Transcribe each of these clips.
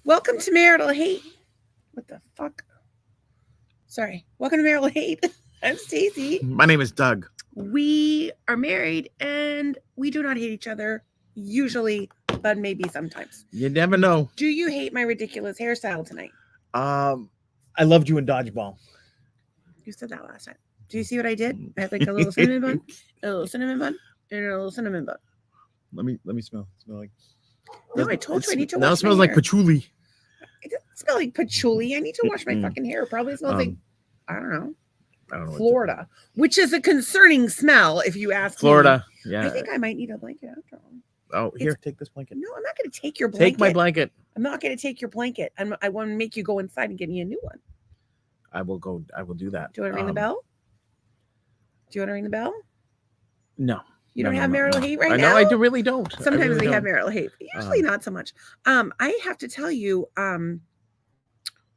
Welcome to Marital Hate. What the fuck? Sorry. Welcome to Marital Hate. I'm Stacy. My name is Doug. We are married and we do not hate each other, usually, but maybe sometimes. You never know. Do you hate my ridiculous hairstyle tonight? I loved you in dodgeball. You said that last time. Do you see what I did? I had like a little cinnamon bun, and a little cinnamon bun. Let me smell. Smell like. No, I told you I need to wash now my it smells hair. like patchouli. It doesn't smell like patchouli. I need to wash my fucking hair. It probably smells like, I don't know, Florida, which is a concerning smell if you ask Florida. me. Yeah. I think I might need a blanket after all. Oh, here, take this blanket. No, I'm not going to take your blanket. Take my blanket. I'm not going to take your blanket. I want to make you go inside and get me a new one. I will go. I will do that. Do you want to ring the bell? Do you want to ring the bell? No. You don't have marital hate right now? No, I really don't. Sometimes really we have marital hate. Usually not so much. I have to tell you,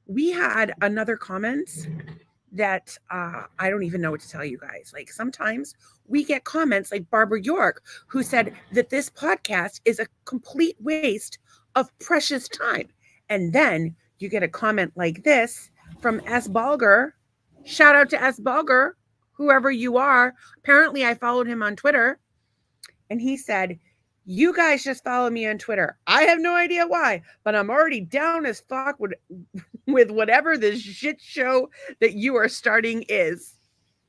we had another comment that I don't even know what to tell you guys. Like sometimes we get comments like Barbara York, who said that this podcast is a complete waste of precious time. And then you get a comment like this from S. Balger. Shout out to S. Balger, whoever you are. Apparently I followed him on Twitter. And he said, you guys just follow me on Twitter. I have no idea why, but I'm already down as fuck with whatever this shit show that you are starting is.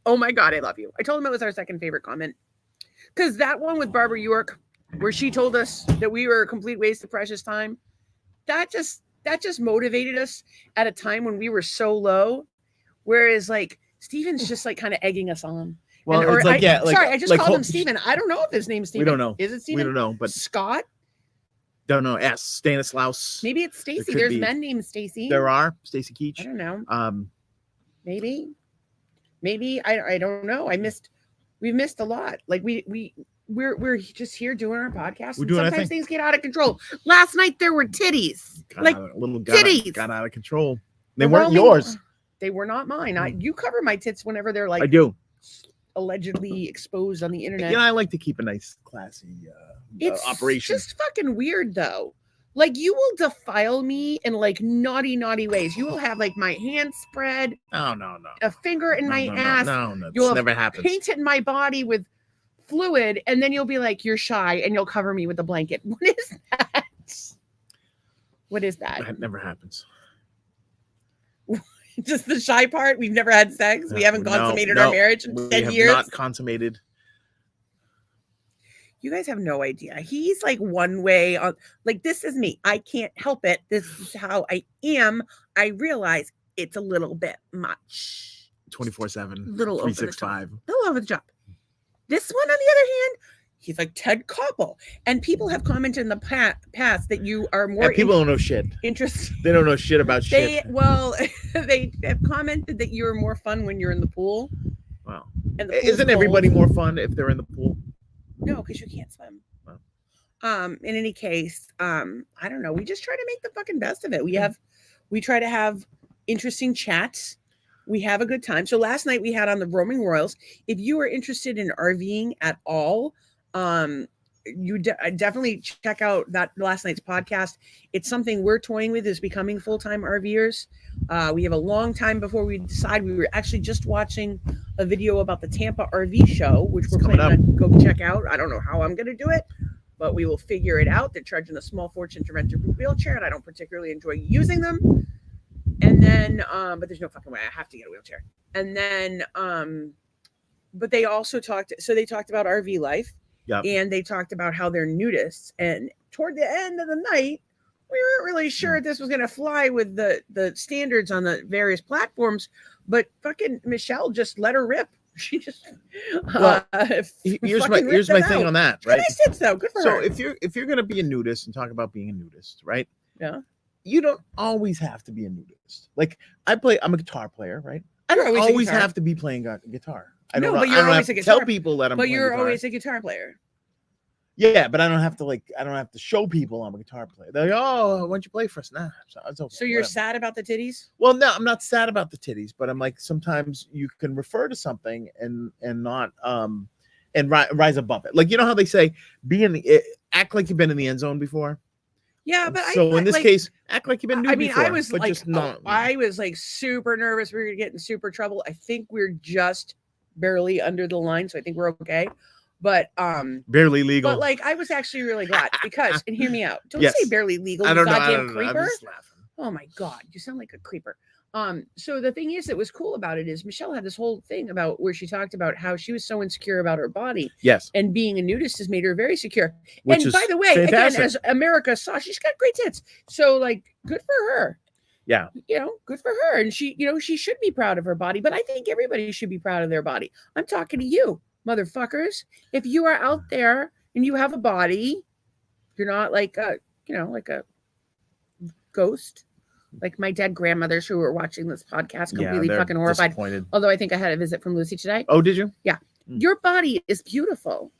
Oh my God, I love you. I told him it was our second favorite comment. Because that one with Barbara York, where she told us that we were a complete waste of precious time, that just motivated us at a time when we were so low. Whereas like Steven's just like kind of egging us on. Well, it's like, I just called him Steven. I don't know if his name's Steven. We don't know. Is it Steven? We don't know, but Scott? Don't know. S. Stanislaus. Maybe it's Stacy. There's men named Stacy. There are. Stacy Keach. I don't know. Maybe. I don't know. We've missed a lot. Like we're just here doing our podcast. And sometimes things get out of control. Last night there were titties. Titties got out of control. They weren't yours. They were not mine. You cover my tits whenever they're like I do. Allegedly exposed on the internet. Yeah, I like to keep a nice, classy operation. It's just fucking weird though. Like you will defile me in like naughty ways. You will have like my hand spread. Oh no. A finger in my ass. No, you'll never happens. Paint it in my body with fluid, and then you'll be like, you're shy, and you'll cover me with a blanket. What is that? What is that? That never happens. Just the shy part. We've never had sex. We haven't consummated our marriage in 10 years. Not consummated. You guys have no idea. He's like one way on. Like this is me. I can't help it. This is how I am. I realize it's a little bit much. 24/7. Little 365. Little over the top. This one, on the other hand, he's like Ted Koppel. And people have commented in the past that you are more. Yeah, people don't know shit. Interesting. They don't know shit about shit. They have commented that you're more fun when you're in the pool. Wow. Isn't everybody more fun if they're in the pool? No, because you can't swim. Wow. In any case, I don't know. We just try to make the fucking best of it. We try to have interesting chats. We have a good time. So last night we had on the Roaming Royals. If you are interested in RVing at all, you definitely check out that last night's podcast. It's something we're toying with, is becoming full-time RVers. We have a long time before we decide. We were actually just watching a video about the Tampa RV show, which we're planning to go check out. I don't know how I'm going to do it, but we will figure it out. They're charging a small fortune to rent a wheelchair, and I don't particularly enjoy using them. And then, but there's no fucking way. I have to get a wheelchair. And then, but they also talked about RV life. Yep. And they talked about how they're nudists. And toward the end of the night, we weren't really sure if this was going to fly with the standards on the various platforms. But fucking Michelle just let her rip. She just here's my thing on that, right? I said so. Good for her. So if you're going to be a nudist and talk about being a nudist, right? Yeah. You don't always have to be a nudist. Like I'm a guitar player, right? I don't always have to be playing guitar. I don't have to tell people that I'm playing guitar. But you're always a guitar player. Yeah, but I don't have to show people I'm a guitar player. They're like, oh, why don't you play for us? Nah, it's okay. So you're sad about the titties? Well, no, I'm not sad about the titties, but I'm like, sometimes you can refer to something and not and rise above it. Like, you know how they say, act like you've been in the end zone before. Yeah, but so in this case, act like you've been nude before. I was but like, just not. I was like super nervous. We were gonna get in super trouble. I think we're just barely under the line, so I think we're okay. But barely legal. But like, I was actually really glad because, and hear me out. Don't Yes. say barely legal. I You don't know. goddamn I'm creeper. just laughing. Oh my god, you sound like a creeper. So the thing is that was cool about it is Michelle had this whole thing about where she talked about how she was so insecure about her body. Yes. And being a nudist has made her very secure. Which and by the way, fantastic. again, as America saw, she's got great tits. So like, good for her. Yeah. Good for her. And she, she should be proud of her body, but I think everybody should be proud of their body. I'm talking to you, motherfuckers. If you are out there and you have a body, you're not like a, like a ghost. Like my dead grandmothers who were watching this podcast, completely fucking horrified. Although I think I had a visit from Lucy today. Oh, did you? Yeah. Your body is beautiful.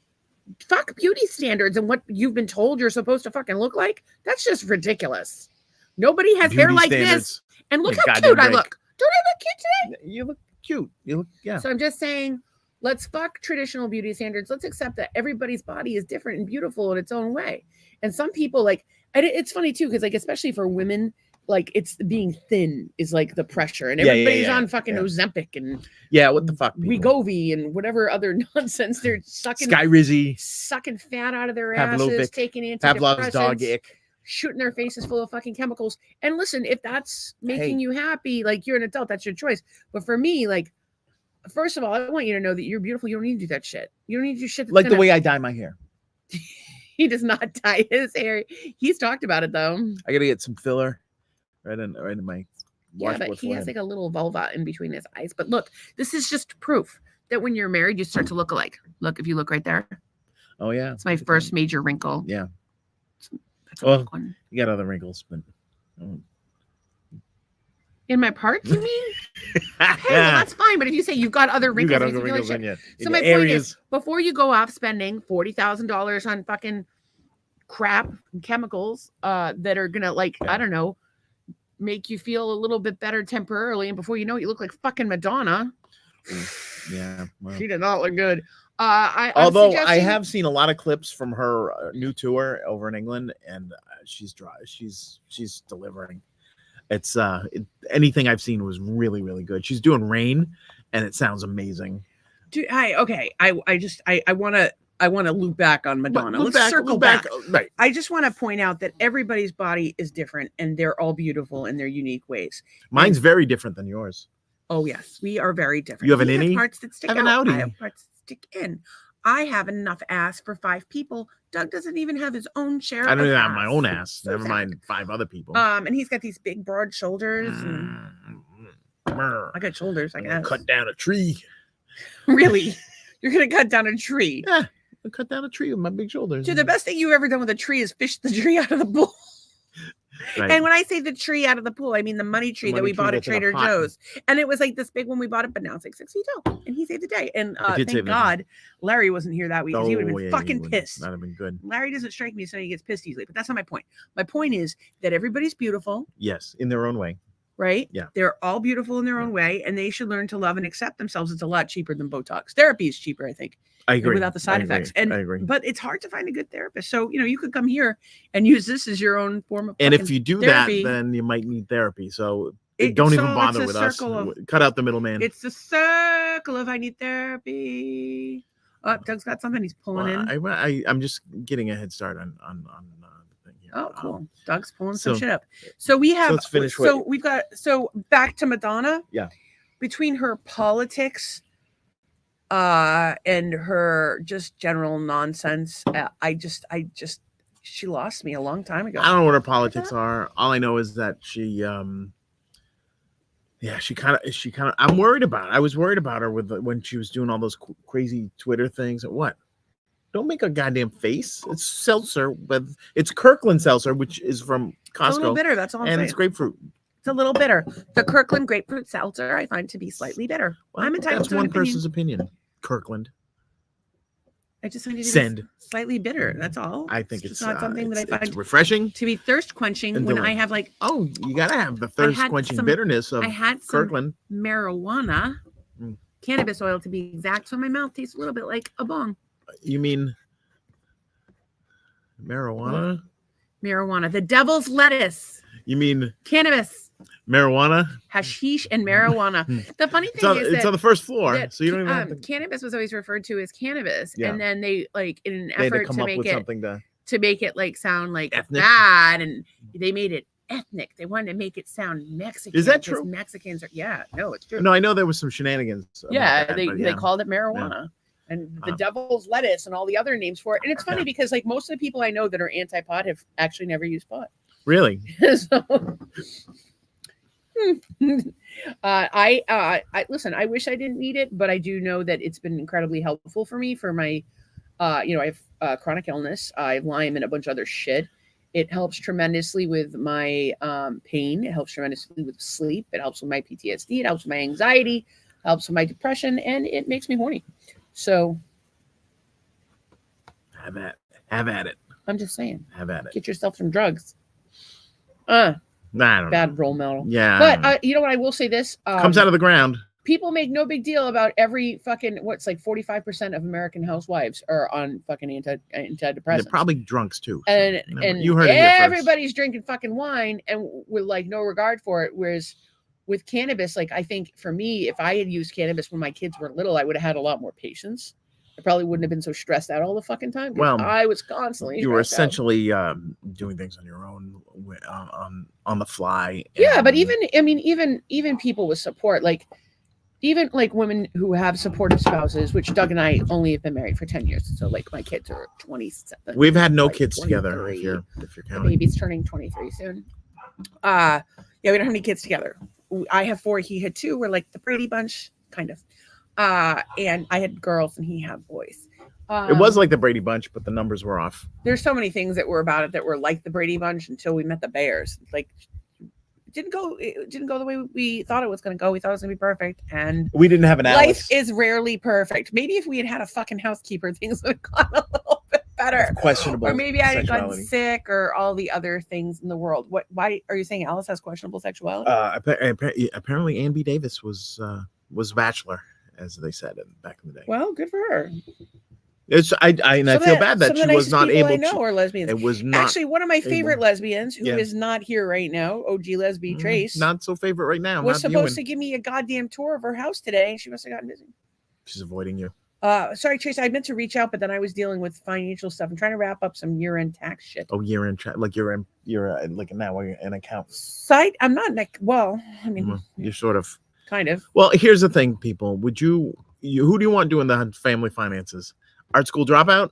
Fuck beauty standards and what you've been told you're supposed to fucking look like. That's just ridiculous. Nobody has hair like this. And look how cute I look. Don't I look cute today? You look cute. You look, yeah. So I'm just saying, let's fuck traditional beauty standards. Let's accept that everybody's body is different and beautiful in its own way. And some people like, and it's funny too, because like, especially for women, like it's being thin is like the pressure, and everybody's on fucking Ozempic and what the fuck, Wegovy and whatever other nonsense they're sucking, Skyrizi, sucking fat out of their asses, taking Pavlov's dog ick, shooting their faces full of fucking chemicals. And listen, if that's making you happy, like you're an adult, that's your choice. But for me, like, first of all, I want you to know that you're beautiful. You don't need to do that shit. You don't need to do shit. Like the way I dye my hair. He does not dye his hair. He's talked about it though. I gotta get some filler. Right in my but he has like a little vulva in between his eyes. But look, this is just proof that when you're married, you start to look alike. Look, if you look right there. Oh yeah, it's my first major wrinkle. Yeah, that's a big one. You got other wrinkles, but in my parts, you mean? Hey, well, that's fine. But if you say you've got other wrinkles, you got other wrinkles in you. So my point is, before you go off spending $40,000 on fucking crap and chemicals that are gonna I don't know, make you feel a little bit better temporarily, and before you know it, you look like fucking Madonna. Yeah, well. She did not look good. Although I have seen a lot of clips from her new tour over in England, and she's dry. She's delivering. It's anything I've seen was really, really good. She's doing Rain, and it sounds amazing. Dude, I want to loop back on Madonna. Let's circle back. Right. I just want to point out that everybody's body is different and they're all beautiful in their unique ways. Mine's very different than yours. Oh, yes. We are very different. You have an innie? Parts that stick out. I have parts that stick in. I have enough ass for 5 people. Doug doesn't even have his own share. I don't even have my own ass. Never mind 5 other people. And he's got these big broad shoulders. I got shoulders, I guess. Cut down a tree. Really? You're going to cut down a tree? Yeah. I cut down a tree with my big shoulders. Dude, the best thing you've ever done with a tree is fish the tree out of the pool. Right. And when I say the tree out of the pool, I mean the money tree that we bought at Trader Joe's. And it was like this big when we bought it, but now it's like 6 feet tall. And he saved the day. And thank God Larry wasn't here that week because he would have been fucking pissed. That'd have been good. Larry doesn't strike me as somebody who gets pissed easily, but that's not my point. My point is that everybody's beautiful. Yes, in their own way. Right? Yeah. They're all beautiful in their own way, and they should learn to love and accept themselves. It's a lot cheaper than Botox. Therapy is cheaper, I think. I agree. Without the side effects. And I agree. But it's hard to find a good therapist. So, you could come here and use this as your own form of And if you do therapy. that, then you might need therapy. So don't even bother with us. Cut out the middleman. It's the circle of I need therapy. Oh, Doug's got something he's pulling in. I'm just getting a head start on the thing here. Oh, cool. Doug's pulling some shit up. So we have. So let's finish. So back to Madonna. Yeah. Between her politics, and her just general nonsense, she lost me a long time ago. I don't know what her politics are. All I know is that she kind of. I'm worried about it. I was worried about her when she was doing all those crazy Twitter things. What? Don't make a goddamn face. It's seltzer, but it's Kirkland seltzer, which is from Costco. It's a little bitter. That's all I'm saying. And it's grapefruit. It's a little bitter. The Kirkland grapefruit seltzer I find to be slightly bitter. Well, I'm entitled to one person's opinion. Kirkland. I just find it slightly bitter. That's all. I think it's not something that I find refreshing to be thirst quenching when I have like. Oh, you gotta have the thirst quenching bitterness of Kirkland. Marijuana, cannabis oil to be exact, so my mouth tastes a little bit like a bong. You mean marijuana? Marijuana. The devil's lettuce. You mean cannabis, marijuana, hashish, and marijuana. The funny thing is it's on the first floor, that, so you don't even have to... cannabis was always referred to as cannabis, Yeah. and then they like in an They had effort come to up make with it something to make it like sound like Ethnic. bad, and they made it ethnic. They wanted to make it sound Mexican. Is that because true? Mexicans are no, it's true. No, I know there was some shenanigans. about Yeah, that, they but yeah. called it marijuana. And the devil's lettuce and all the other names for it. And it's funny because like most of the people I know that are anti-pot have actually never used pot. Really? So, I listen, I wish I didn't need it, but I do know that it's been incredibly helpful for me for my, I have chronic illness. I have Lyme and a bunch of other shit. It helps tremendously with my pain. It helps tremendously with sleep. It helps with my PTSD. It helps with my anxiety. It helps with my depression, and it makes me horny. So have at it. I'm just saying. Have at it. Get yourself some drugs. I don't bad know. role model. Yeah. But you know what? I will say this. Comes out of the ground. People make no big deal about every fucking, what's like 45% of American housewives are on fucking antidepressants. They're probably drunks too. And you heard it here first. Everybody's drinking fucking wine and with like no regard for it. Whereas with cannabis, like I think for me, if I had used cannabis when my kids were little, I would have had a lot more patience. I probably wouldn't have been so stressed out all the fucking time. Well, I was constantly. You were essentially doing things on your own, on the fly. Yeah, but even people with support, like even like women who have supportive spouses, which Doug and I only have been married for 10 years. So like my kids are 27. We've had no kids together. If you're counting. The baby's turning 23 soon. Yeah, we don't have any kids together. I have 4. He had 2. We're like the Brady Bunch, kind of. And I had girls and he had boys. It was like the Brady Bunch, but the numbers were off. There's so many things that were about it that were like the Brady Bunch until we met the Bears. Like, it didn't go the way we thought it was going to go. We thought it was going to be perfect, and we didn't have an Alice. Life is rarely perfect. Maybe if we had a fucking housekeeper, things would have gone a little bit better. It's questionable. Or maybe I had gotten sick, or all the other things in the world. Why are you saying Alice has questionable sexuality? Apparently, Ann B. Davis was bachelor, as they said back in the day. Well, good for her. I feel bad that she was not able to. Or lesbians. It was not actually one of my favorite lesbians, who is not here right now. OG lesbian Trace, not so favorite right now. Was supposed to give me a goddamn tour of her house today, and she must have gotten busy. She's avoiding you. Sorry, Trace. I meant to reach out, but then I was dealing with financial stuff. I'm trying to wrap up some year-end tax shit. Oh, year-end, like you're like now an accountant. I'm not. Well, I mean, you're sort of. Kind of. Well, here's the thing, people. Who do you want doing the family finances? Art school dropout,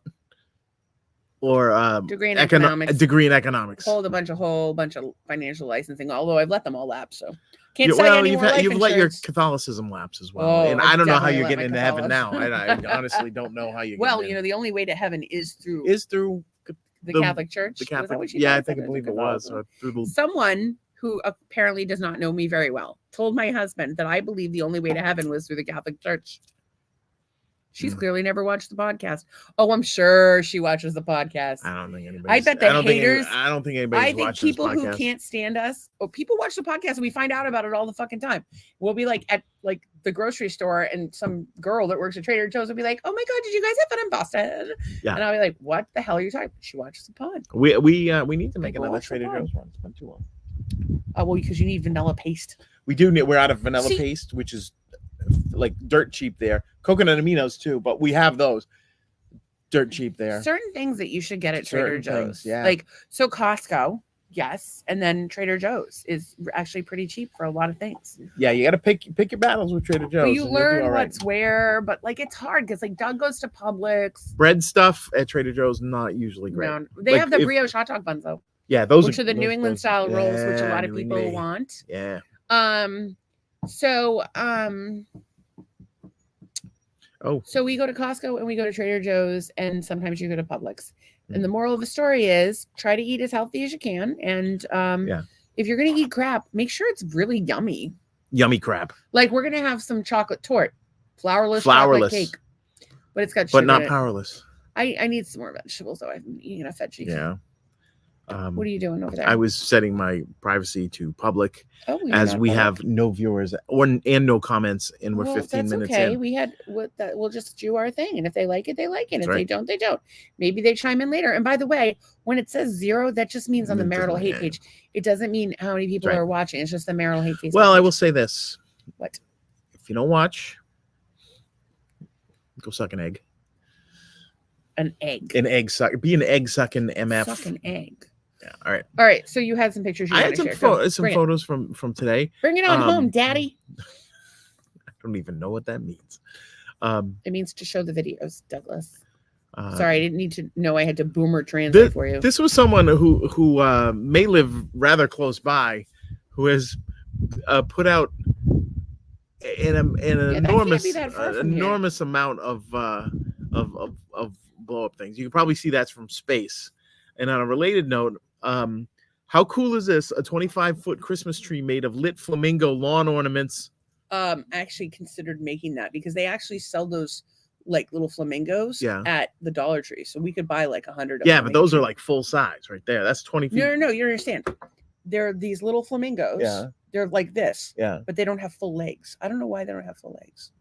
or degree in economics? Degree in economics. Hold a whole bunch of financial licensing. Although I've let them all lapse, so can't say any more life you've let your insurance. Catholicism lapse as well, and I don't know how you're getting into heaven now. I honestly don't know how you. Well, the only way to heaven is through the Catholic Church. The Catholic, I believe it was. Someone who apparently does not know me very well told my husband that I believe the only way to heaven was through the Catholic Church. She's clearly never watched the podcast. Oh, I'm sure she watches the podcast. I don't think anybody. I bet the haters. I don't think anybody. I think people who can't stand us. Oh, people watch the podcast and we find out about it all the fucking time. We'll be like at like the grocery store, and some girl that works at Trader Joe's will be like, "Oh my god, did you guys have fun in Boston?" Yeah. And I'll be like, "What the hell are you talking about?" She watches the pod. We need to make another Trader Joe's run. It's been too long. Well, because you need vanilla paste. We do need. We're out of vanilla paste, which is like dirt cheap there. Coconut aminos too, but we have those dirt cheap there. Certain things that you should get at Trader Joe's. Yeah. Like, so Costco, yes. And then Trader Joe's is actually pretty cheap for a lot of things. Yeah, you got to pick your battles with Trader Joe's. But you learn what's where, but like it's hard because like Doug goes to Publix. Bread stuff at Trader Joe's not usually great. No, they have the brioche hot dog buns though. Yeah, those are the New England style rolls, which a lot of people want. Yeah. So we go to Costco and we go to Trader Joe's, and sometimes you go to Publix. And the moral of the story is try to eat as healthy as you can. And if you're going to eat crap, make sure it's really yummy. Yummy crap. Like we're going to have some chocolate torte, flourless chocolate cake, but it's got sugar but not in it. powerless. I need some more vegetables though. I've been eating a veggie. Yeah. What are you doing over there? I was setting my privacy to public, well, as we have no viewers and no comments, and we're 15 minutes okay. in. We'll just do our thing, and if they like it, they like it. That's If right. they don't, they don't. Maybe they chime in later. And by the way, when it says 0, that just means on the Marital Hate page. It doesn't mean how many people are watching. It's just the Marital Hate Facebook Well, page. I will say this. What? If you don't watch, go suck an egg. An egg. An egg suck. Be an egg sucking MF. Suck an egg. Yeah. All right. All right. So you had some pictures. I had some photos from today. Bring it on home, Daddy. I don't even know what that means. It means to show the videos, Douglas. Sorry, I didn't need to know I had to boomer translate for you. This was someone who may live rather close by, who has put out an enormous amount of blow up things. You can probably see that's from space. And on a related note, how cool is this? A 25-foot Christmas tree made of lit flamingo lawn ornaments. Actually considered making that because they actually sell those like little flamingos at the Dollar Tree. So we could buy like 100 of them. Yeah, but those are like full size right there. That's 20 feet. No, you understand. They're these little flamingos. Yeah. They're like this. Yeah. But they don't have full legs. I don't know why they don't have full legs.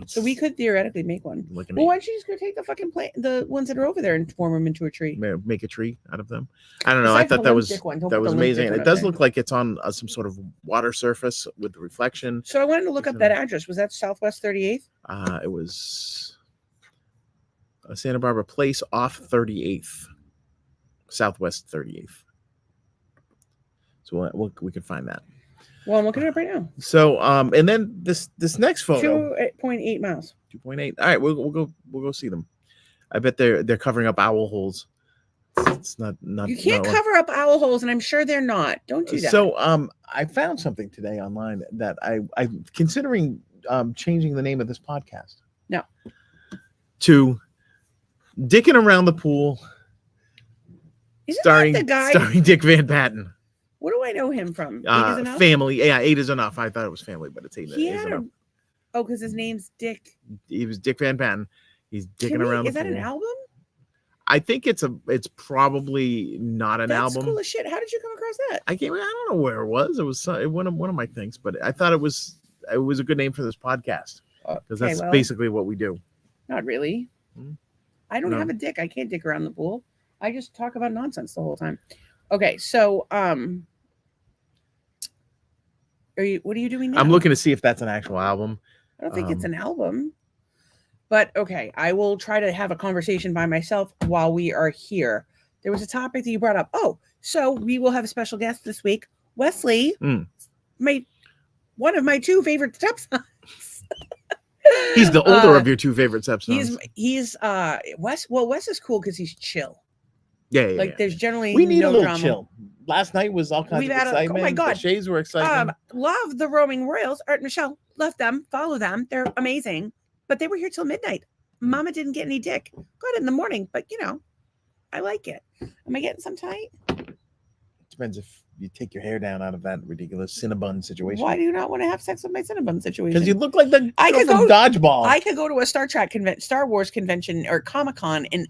So we could theoretically make one. Well, why don't you just go take the fucking the ones that are over there and form them into a tree? Make a tree out of them. I don't know. I thought that was amazing. It does look like it's on some sort of water surface with the reflection. So I wanted to look up that address. Was that Southwest 38th? It was Santa Barbara Place off 38th, Southwest 38th. So we can find that. Well, I'm looking it up right now. So, and then this next photo, 2.8 miles. 2.8. All right, we'll go see them. I bet they're covering up owl holes. It's not. You can't cover up owl holes, and I'm sure they're not. Don't do that. So, I found something today online that I'm considering changing the name of this podcast. No. To Dicking Around the Pool. Isn't that the guy? Starring Dick Van Patten. What do I know him from? Family. Yeah, 8 is Enough. I thought it was Family, but it's 8 is Enough. Oh, because his name's Dick. He was Dick Van Patten. He's dicking around. Is that an album? I think it's probably not an album. That's cool as shit. How did you come across that? I don't know where it was. It was one of my things, but I thought it was a good name for this podcast because that's basically what we do. Not really. I don't have a dick. I can't dick around the pool. I just talk about nonsense the whole time. Okay, so what are you doing now? I'm looking to see if that's an actual album. I don't think it's an album. But okay, I will try to have a conversation by myself while we are here. There was a topic that you brought up. Oh, so we will have a special guest this week. Wesley, one of my 2 favorite stepsons. He's the older of your 2 favorite stepsons. He's Wes. Well, Wes is cool because he's chill. Yeah. There's generally we need a little drama. Chill. Last night was all kinds of excitement. Oh my God. The shades were exciting. Love the Roaming Royals. Art and Michelle, love them. Follow them. They're amazing. But they were here till midnight. Mama didn't get any dick. Good in the morning, but I like it. Am I getting some tight? Depends if you take your hair down out of that ridiculous Cinnabon situation. Why do you not want to have sex with my Cinnabon situation? Because you look like the girl from Dodgeball. I could go to a Star Wars convention or Comic-Con and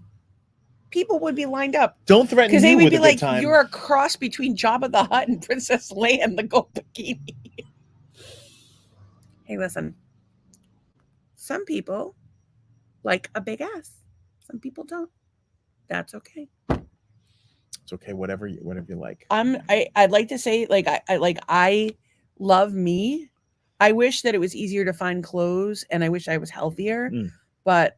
people would be lined up. Don't threaten me. Because they would be like, you're a cross between Jabba the Hutt and Princess Leia in the gold bikini. Hey, listen. Some people like a big ass. Some people don't. That's okay. It's okay, whatever you like. I'd like to say, I love me. I wish that it was easier to find clothes, and I wish I was healthier. But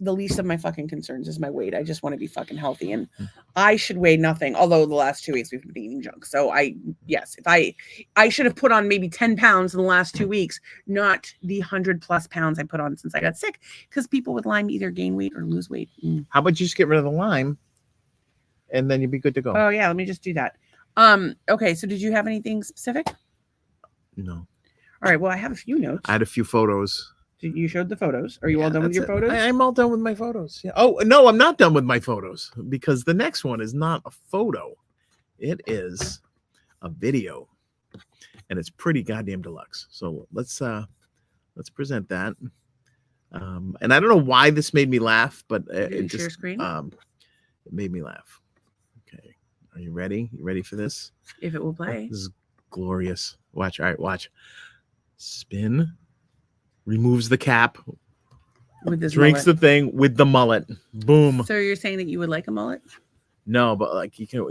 the least of my fucking concerns is my weight. I just want to be fucking healthy, and I should weigh nothing. Although the last 2 weeks we've been eating junk, so if I should have put on maybe 10 pounds in the last 2 weeks, not the 100+ pounds I put on since I got sick. Because people with Lyme either gain weight or lose weight. How about you just get rid of the Lyme, and then you'd be good to go? Oh yeah, let me just do that. Okay, so did you have anything specific? No. All right. Well, I have a few notes. I had a few photos. You showed the photos. Are you all done with your photos? I'm all done with my photos. Yeah. Oh, no, I'm not done with my photos because the next one is not a photo. It is a video, and it's pretty goddamn deluxe. So let's present that. And I don't know why this made me laugh, but it just share screen? It made me laugh. Okay. Are you ready? You ready for this? If it will play. This is glorious. Watch. All right, watch. Spin. Removes the cap. With this drinks mullet. The thing with the mullet. Boom. So you're saying that you would like a mullet? No, but like you can.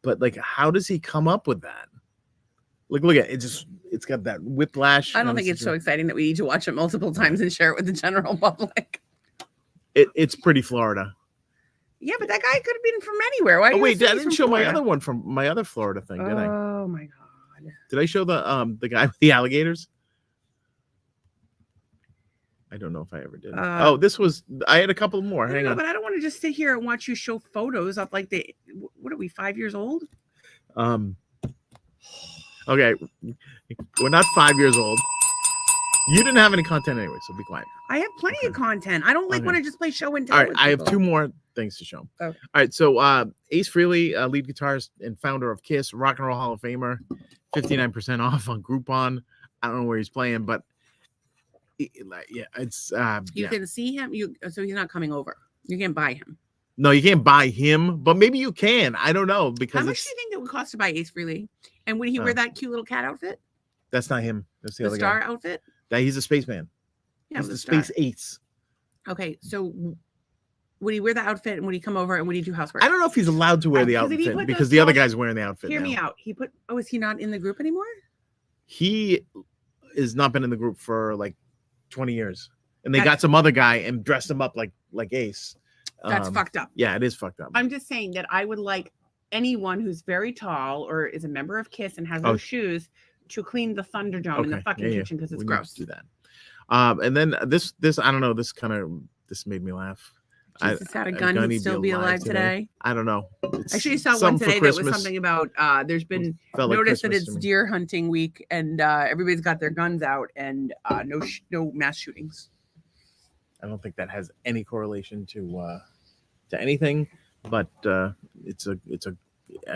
But like, how does he come up with that? Look at it. It's got that whiplash. I don't think it's so exciting that we need to watch it multiple times and share it with the general public. It's pretty Florida. Yeah, but that guy could have been from anywhere. Why? Oh wait, I didn't show my other one from my other Florida thing, did I? Oh my god! Did I show the guy with the alligators? I don't know if I ever did. This was. I had a couple more. Hang on. But I don't want to just sit here and watch you show photos of like what are we, 5 years old? Okay, we're not 5 years old. You didn't have any content anyway, so be quiet. I have plenty of content. I don't want to just play show and tell. All right, I have 2 more things to show. Okay. All right, so Ace Frehley, lead guitarist and founder of Kiss, Rock and Roll Hall of Famer, 59% off on Groupon. I don't know where he's playing, but it's you can see him. So he's not coming over. You can't buy him. No, you can't buy him, but maybe you can. I don't know, because how much do you think it would cost to buy Ace Frehley? And would he wear that cute little cat outfit? That's not him. That's the other star guy. Outfit. He's a spaceman. Yeah, he's the space ace. Okay, so would he wear the outfit and would he come over and would he do housework? I don't know if he's allowed to wear the outfit because the other guy's wearing the outfit. Hear me out. Is he not in the group anymore? He has not been in the group for like 20 years. And they got some other guy and dressed him up like Ace. That's fucked up. Yeah, it is fucked up. I'm just saying that I would like anyone who's very tall or is a member of Kiss and has no shoes to clean the Thunderdome in the fucking kitchen because it's gross. Do that. And then this I don't know. This made me laugh. Jesus had a gun. He'd still be alive today. I don't know. I actually saw one today that was something about there's been notice that it's deer hunting week and everybody's got their guns out and no mass shootings. I don't think that has any correlation to anything, but it's a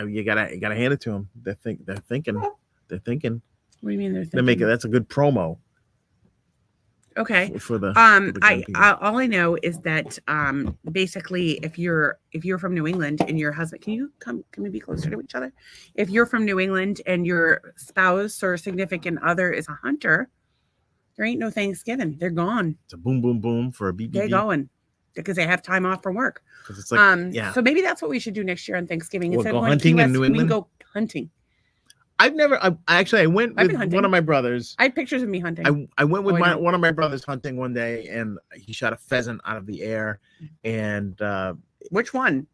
you gotta hand it to them. They're thinking. What do you mean they're thinking? That's a good promo. Okay. For the all I know is that basically if you're from New England and your husband, can we be closer to each other? If you're from New England and your spouse or significant other is a hunter, there ain't no Thanksgiving. They're gone. It's a boom boom boom for a BBB. They're going because they have time off from work. It's like, so maybe that's what we should do next year on Thanksgiving. Instead of hunting in New England. We can go hunting. I went with one of my brothers. I have pictures of me hunting. I went with one of my brothers hunting one day, and he shot a pheasant out of the air. And which one?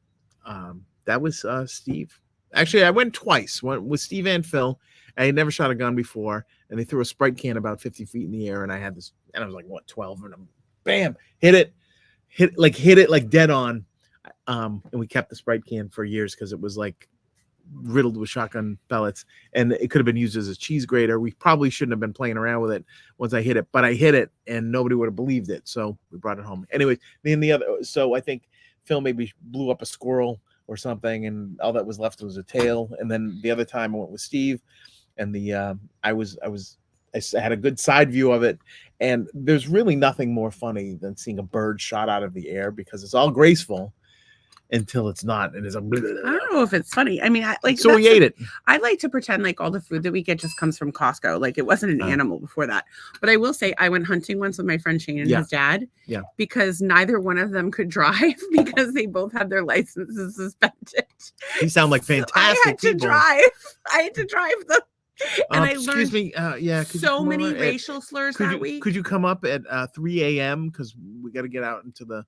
That was Steve. Actually, I went twice. Went with Steve and Phil. I had never shot a gun before, and they threw a Sprite can about 50 feet in the air, and I had this, and I was like, 12, and bam, hit it like dead on. And we kept the Sprite can for years because it was like riddled with shotgun pellets, and it could have been used as a cheese grater. We probably shouldn't have been playing around with it once I hit it, but I hit it, and nobody would have believed it, so we brought it home. Anyway, so I think Phil maybe blew up a squirrel or something, and all that was left was a tail. And then the other time I went with Steve, and I had a good side view of it, and there's really nothing more funny than seeing a bird shot out of the air because it's all graceful until it's not, and it's I don't know if it's funny. I mean, so we ate it. I like to pretend like all the food that we get just comes from Costco, like it wasn't an animal before that. But I will say I went hunting once with my friend Shane and his dad, because neither one of them could drive because they both had their licenses suspended. You sound like fantastic. I had to drive them. And I excuse learned me, so many racial slurs that week. Could you come up at 3 a.m. because we got to get out into the.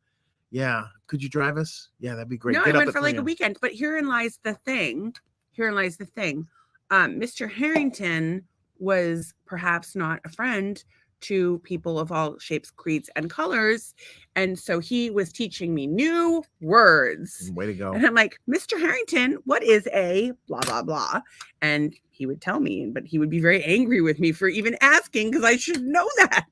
Yeah, could you drive us? Yeah, that'd be great. No, I went for like a weekend, but herein lies the thing. Mr. Harrington was perhaps not a friend to people of all shapes, creeds, and colors. And so he was teaching me new words. Way to go. And I'm like, Mr. Harrington, what is a blah, blah, blah? And he would tell me, but he would be very angry with me for even asking because I should know that.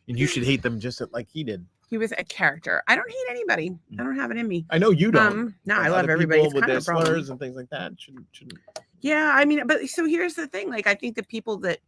And you should hate them just like he did. He was a character. I don't hate anybody. I don't have it in me. I know you don't. No, I love everybody. It's with kind their of a problem. slurs and things like that. Shouldn't. Yeah, I mean, but so here's the thing. Like, I think the people that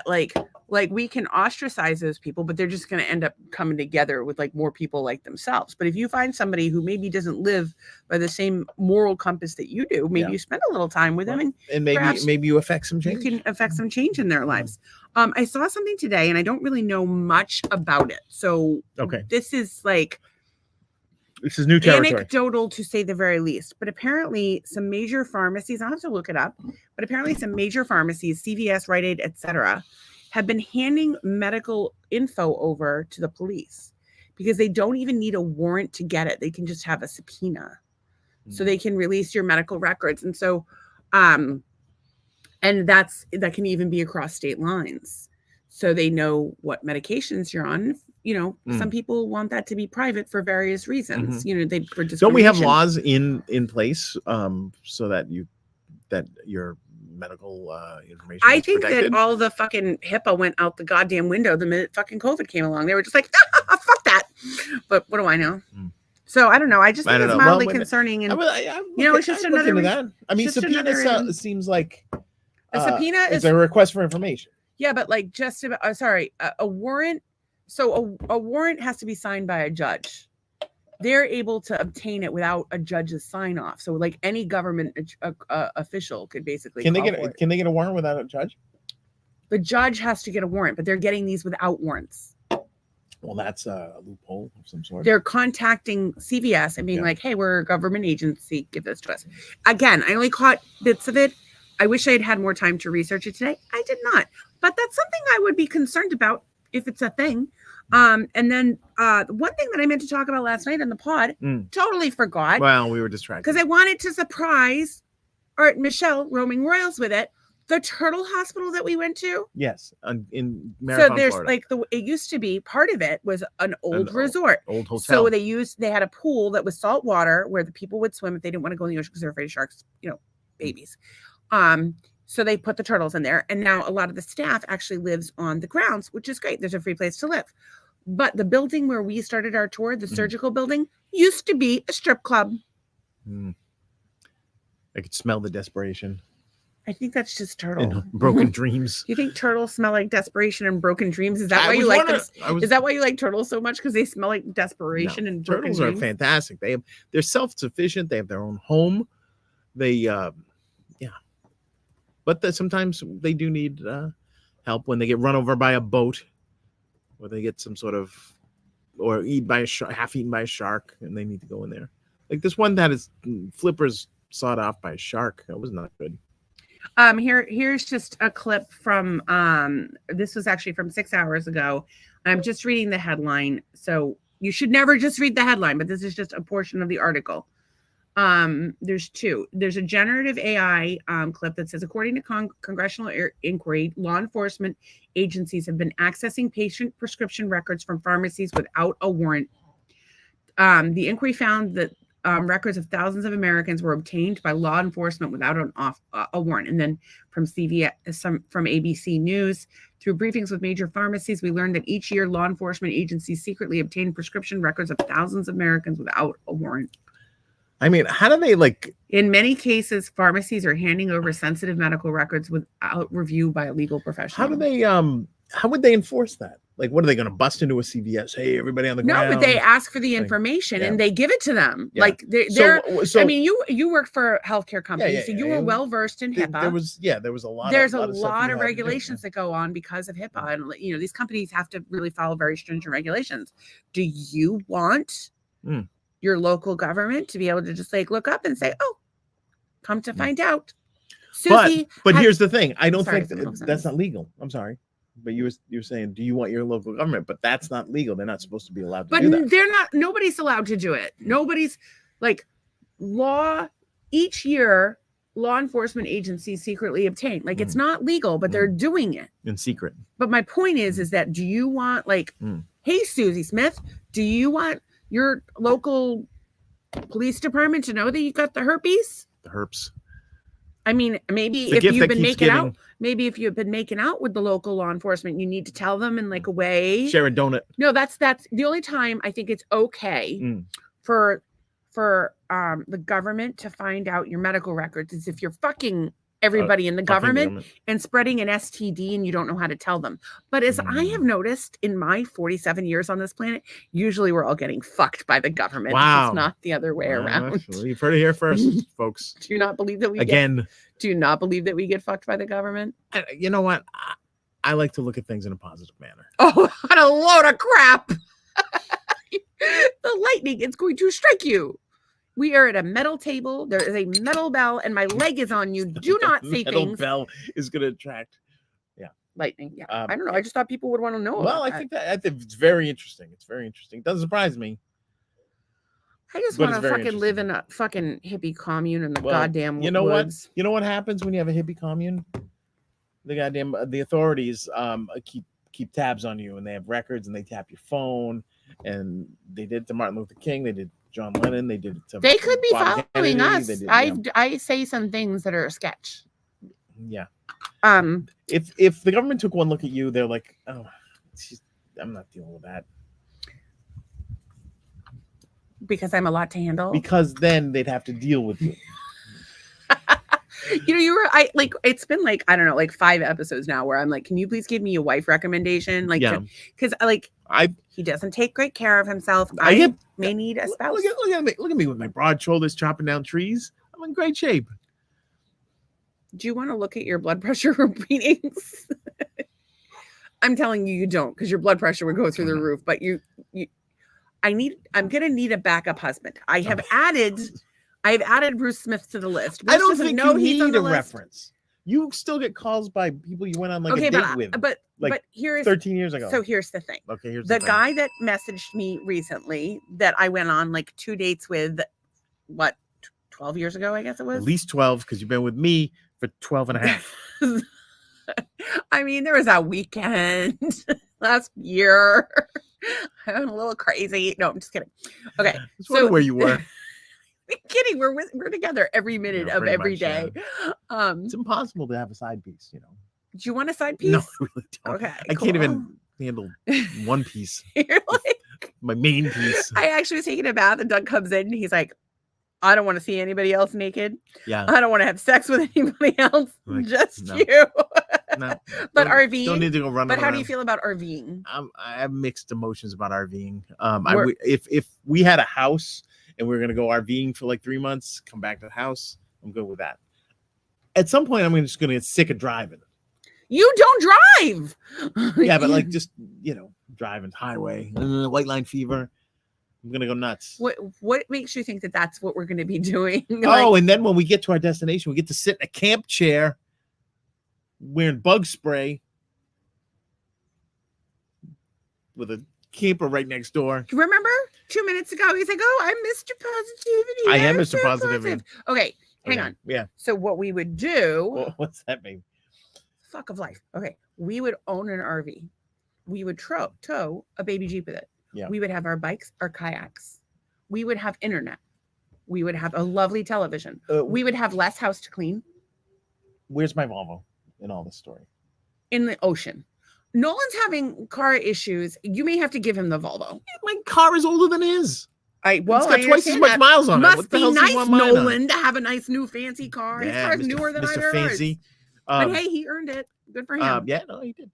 like like we can ostracize those people, but they're just going to end up coming together with like more people like themselves. But if you find somebody who maybe doesn't live by the same moral compass that you do, maybe you spend a little time with them, and maybe you affect some change. You can affect some change in their lives. I saw something today, and I don't really know much about it. So this is new territory. Anecdotal to say the very least. But apparently some major pharmacies, I'll have to look it up, but apparently some major pharmacies, CVS, Rite Aid, etc., have been handing medical info over to the police because they don't even need a warrant to get it. They can just have a subpoena. So they can release your medical records. And so, and that can even be across state lines. So they know what medications you're on. Some people want that to be private for various reasons. Don't we have laws in place so that your medical information I is think protected? that all the fucking HIPAA went out the goddamn window the minute fucking COVID came along. They were just like, fuck that. But what do I know? So I don't know. I just think it's mildly concerning, and it's just another. That. I mean, subpoena seems like a subpoena is a request for information. Yeah, but like just about. A warrant. So a warrant has to be signed by a judge. They're able to obtain it without a judge's sign off. So like any government official could basically. Can they get a warrant without a judge? The judge has to get a warrant, but they're getting these without warrants. Well, that's a loophole of some sort. They're contacting CVS and being like, hey, we're a government agency. Give this to us. Again, I only caught bits of it. I wish I had had more time to research it today. I did not. But that's something I would be concerned about if it's a thing. And then one thing that I meant to talk about last night on the pod, totally forgot. Well, we were distracted. Because I wanted to surprise Michelle, Roaming Royals, with it. The turtle hospital that we went to. Yes, in Marital, so there's Florida. it used to be, part of it was an old resort. Old hotel. So they had a pool that was salt water where the people would swim if they didn't want to go in the ocean because they're afraid of sharks, babies. So they put the turtles in there. And now a lot of the staff actually lives on the grounds, which is great. There's a free place to live. But the building where we started our tour, the surgical building, used to be a strip club. I could smell the desperation. I think that's just turtle. And broken dreams. You think turtles smell like desperation and broken dreams? Is that why you like them? Is that why you like turtles so much? Because they smell like desperation and broken turtles dreams? Are fantastic. They're self-sufficient. They have their own home. They but sometimes they do need help when they get run over by a boat, or they get some sort of, or half eaten by a shark, and they need to go in there. Like this one that is flippers sawed off by a shark. That was not good. Here's just a clip from this was actually from 6 hours ago. I'm just reading the headline, so you should never just read the headline, but this is just a portion of the article. There's a generative AI clip that says, according to congressional inquiry, law enforcement agencies have been accessing patient prescription records from pharmacies without a warrant. The inquiry found that records of thousands of Americans were obtained by law enforcement without a warrant. And then from from ABC News, through briefings with major pharmacies, we learned that each year law enforcement agencies secretly obtain prescription records of thousands of Americans without a warrant. I mean, how do they In many cases, pharmacies are handing over sensitive medical records without review by a legal professional. How would they enforce that? Like, what are they going to bust into a CVS? Hey, everybody on the ground. No, but they ask for the information and they give it to them. Yeah. Like they're. I mean, you work for healthcare companies, so you were well versed in HIPAA. There was a lot. There's a lot of regulations that go on because of HIPAA, and these companies have to really follow very stringent regulations. Do you want your local government to be able to just look up and say, "Oh, come to find out"? Susie but here's the thing. I don't think that's not legal. I'm sorry. But you were saying, do you want your local government? But that's not legal. They're not supposed to be allowed to do that. But they're not. Nobody's allowed to do it. Nobody's law. Each year, law enforcement agencies secretly obtain. It's not legal, but they're doing it in secret. But my point is that do you want hey, Susie Smith, do you want your local police department to know that you got the herpes? The herpes. I mean, maybe if you've been making out. Maybe if you've been making out with the local law enforcement, you need to tell them in a way. Share a donut. No, that's the only time I think it's okay for the government to find out your medical records is if you're fucking everybody in the government and spreading an STD and you don't know how to tell them. But as I have noticed in my 47 years on this planet, usually we're all getting fucked by the government. Wow. It's not the other way around. You've heard it here first, folks. Do you not believe that we do you not believe that we get fucked by the government? You know what? I like to look at things in a positive manner. Oh, what a load of crap. The lightning is going to strike you. We are at a metal table. There is a metal bell, and my leg is on you. Do not say metal things. Bell is going to attract, lightning. Yeah, I don't know. I just thought people would want to know. Well, I think it's very interesting. It's very interesting. It doesn't surprise me. I just want to fucking live in a fucking hippie commune in the goddamn woods. What? You know what happens when you have a hippie commune? The authorities keep tabs on you, and they have records, and they tap your phone, and they did it to Martin Luther King. They did John Lennon. They did it to. They could be following us. I say some things that are a sketch. Yeah. If the government took one look at you, they're like, oh, I'm not dealing with that. Because I'm a lot to handle. Because then they'd have to deal with you. It's been I don't know, 5 episodes now where I'm like, can you please give me a wife recommendation? Because he doesn't take great care of himself. I may need a spouse. Look at me with my broad shoulders chopping down trees. I'm in great shape. Do you want to look at your blood pressure readings? I'm telling you don't, because your blood pressure would go through the roof. But I'm gonna need a backup husband. I've added Bruce Smith to the list. I don't think you need a reference. You still get calls by people you went on a date with. But here's 13 years ago. So here's the thing. Okay, here's the guy that messaged me recently that I went on 2 dates with, 12 years ago, I guess it was? At least 12, because you've been with me for 12 and a half. I mean, there was that weekend last year. I'm a little crazy. No, I'm just kidding. Okay. So where you were. I'm kidding. We're together every minute of every day. Yeah. It's impossible to have a side piece, Do you want a side piece? No, I really don't. Okay. I can't even handle one piece. You're my main piece. I actually was taking a bath and Doug comes in and he's like, I don't want to see anybody else naked. Yeah. I don't want to have sex with anybody else. Just you. No. But RVing. Don't need to go run. But how do you feel about RVing? I have mixed emotions about RVing. If we had a house and we were going to go RVing for 3 months, come back to the house, I'm good with that. At some point, I'm just going to get sick of driving. You don't drive. Yeah, but just, driving highway, white line fever. I'm going to go nuts. What makes you think that that's what we're going to be doing? And then when we get to our destination, we get to sit in a camp chair wearing bug spray with a camper right next door. Remember 2 minutes ago, he's like, oh, I'm Mr. Positivity. I am Mr. Positivity. Okay, hang on. Yeah. So what we would do. What's that mean? Fuck of life. Okay. We would own an RV. We would tow a baby Jeep with it. Yeah. We would have our bikes, our kayaks. We would have internet. We would have a lovely television. We would have less house to clean. Where's my Volvo in all this story? In the ocean. Nolan's having car issues. You may have to give him the Volvo. My car is older than his. It's got twice as much miles on it. Must be nice, Nolan, to have a nice new fancy car. His car's newer than either of ours. But hey, he earned it. Good for him. Yeah, no, he did.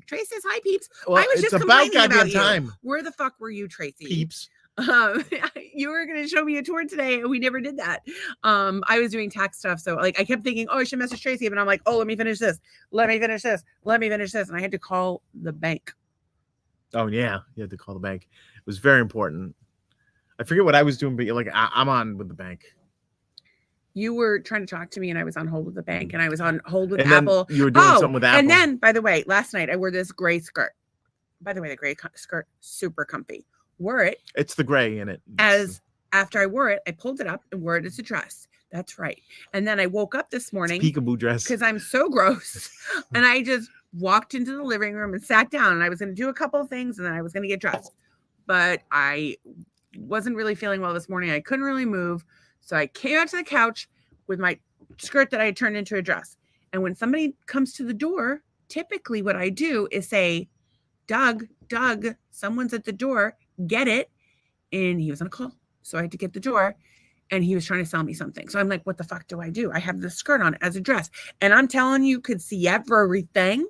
Trace says, hi, peeps. Well, I was just complaining about you. Where the fuck were you, Tracy? Peeps. You were going to show me a tour today, and we never did that. I was doing tax stuff, so I kept thinking, oh, I should message Tracy, but I'm like, oh, let me finish this. And I had to call the bank. Oh yeah, you had to call the bank. It was very important. I forget what I was doing, but I'm on with the bank. You were trying to talk to me, and I was on hold with the bank, and I was on hold with and Apple. You were doing something with Apple. And then, by the way, last night I wore this gray skirt. By the way, the gray skirt, super comfy. Wore it. It's the gray in it. After I wore it, I pulled it up and wore it as a dress. That's right. And then I woke up this morning. Peekaboo dress. Because I'm so gross. And I just walked into the living room and sat down. And I was going to do a couple of things, and then I was going to get dressed. But I wasn't really feeling well this morning. I couldn't really move. So I came out to the couch with my skirt that I had turned into a dress. And when somebody comes to the door, typically what I do is say, Doug, someone's at the door. Get it. And he was on a call. So I had to get the door. and he was trying to sell me something. So I'm like, what the fuck do? I have the skirt on as a dress. And I'm telling you, could see everything.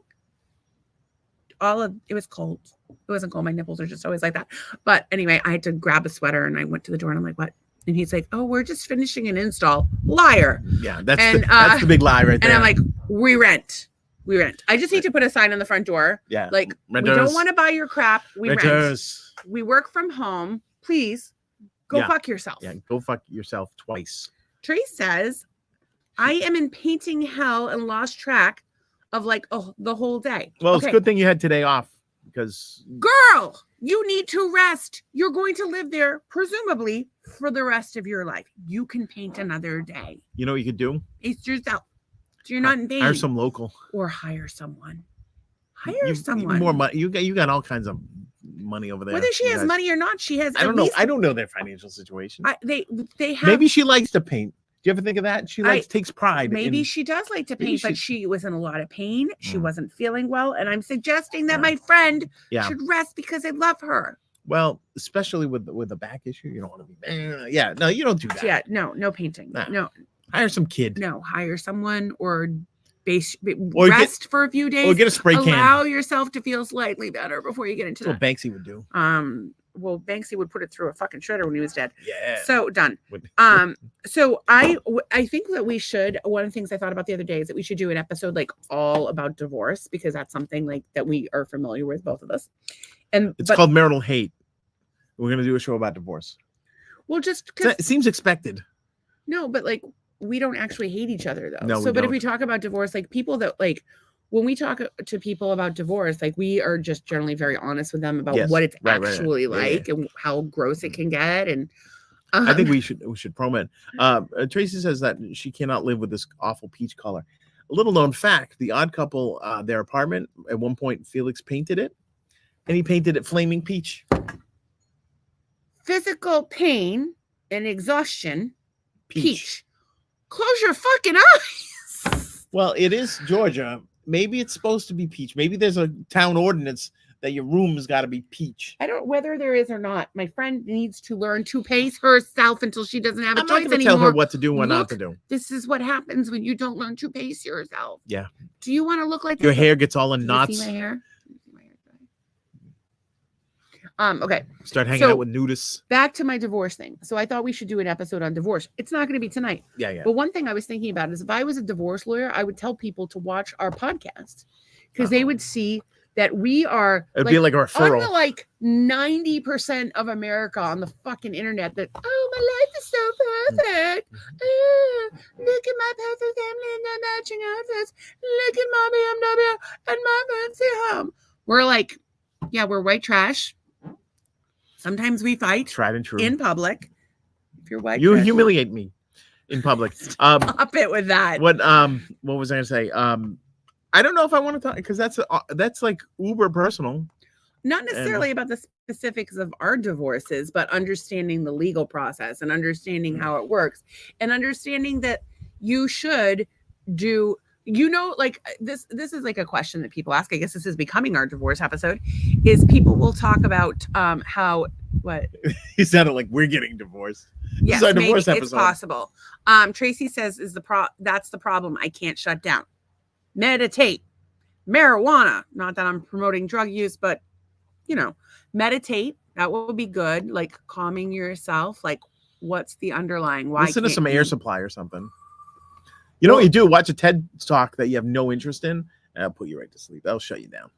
It was cold. It wasn't cold. My nipples are just always like that. But anyway, I had to grab a sweater and I went to the door and I'm like, what? And he's like, oh, we're just finishing an install. Liar. Yeah, that's the big lie right there. And I'm like, we rent. I just need to put a sign on the front door. Yeah. Like, Renters. We don't want to buy your crap. We Renters. rent. We work from home. Please go fuck yourself. Yeah, go fuck yourself twice. Trace says, I am in painting hell and lost track of the whole day. Well, it's a good thing you had today off because girl, you need to rest. You're going to live there presumably for the rest of your life. You can paint another day. You know what you could do? Pace yourself. So you're not in pain. Hire some local. Or hire someone. Someone. More money. You got all kinds of money over there. Whether she has money or not, she has. I don't know. I don't know their financial situation. They have. Maybe she likes to paint. Do you ever think of that? She takes pride. Maybe she does like to paint, but she was in a lot of pain. She wasn't feeling well, and I'm suggesting that my friend should rest because I love her. Well, especially with the back issue, you don't want to be. Yeah, no, you don't do that. Yeah, no painting. No, hire some kid. No, hire someone or rest for a few days. Or get a spray can. Allow yourself to feel slightly better before you get into that. That's what Banksy would do. Well, Banksy would put it through a fucking shredder when he was dead. Yeah. So done. So I think that we should. One of the things I thought about the other day is that we should do an episode all about divorce because that's something that we are familiar with, both of us. And it's called Marital Hate. We're gonna do a show about divorce. Well, just because it seems expected. No, but we don't actually hate each other though. No, but if we talk about divorce, people that when we talk to people about divorce, we are just generally very honest with them about what it's actually like and how gross it can get. And I think we should promo it. Tracy says that she cannot live with this awful peach color. A little known fact: The Odd Couple, their apartment at one point, Felix painted it, and he painted it flaming peach. Physical pain and exhaustion. Peach. Close your fucking eyes. Well, it is Georgia. Maybe it's supposed to be peach. Maybe there's a town ordinance that your room's got to be peach. I don't whether there is or not. My friend needs to learn to pace herself until she doesn't have a choice anymore. Tell her what to do and what not to do. This is what happens when you don't learn to pace yourself. Yeah. Do you want to look like your hair gets all in knots? See my hair? Okay. Start hanging out with nudists. Back to my divorce thing. So I thought we should do an episode on divorce. It's not going to be tonight. Yeah. But one thing I was thinking about is if I was a divorce lawyer, I would tell people to watch our podcast because they would see that we are. It'd be like a referral. On the 90% of America on the fucking internet that my life is so perfect. Look at my perfect family and their matching outfits. Look at my BMW and my fancy home. We're we're white trash. Sometimes we fight. Tried and true. In public. If you're white, you humiliate me in public. Stop it with that. What was I gonna say? I don't know if I want to talk because that's uber personal. Not necessarily about the specifics of our divorces, but understanding the legal process and understanding how it works and understanding that you should do. This is a question that people ask. I guess this is becoming our divorce episode. Is people will talk about how what he sounded like we're getting divorced. Yes, this is our divorce episode. It's possible. Tracy says that's the problem. I can't shut down. Meditate, marijuana. Not that I'm promoting drug use, but meditate. That will be good. Calming yourself. What's the underlying? Why? Listen to some Air Supply or something. You know what you do? Watch a TED talk that you have no interest in, and I'll put you right to sleep. That'll shut you down.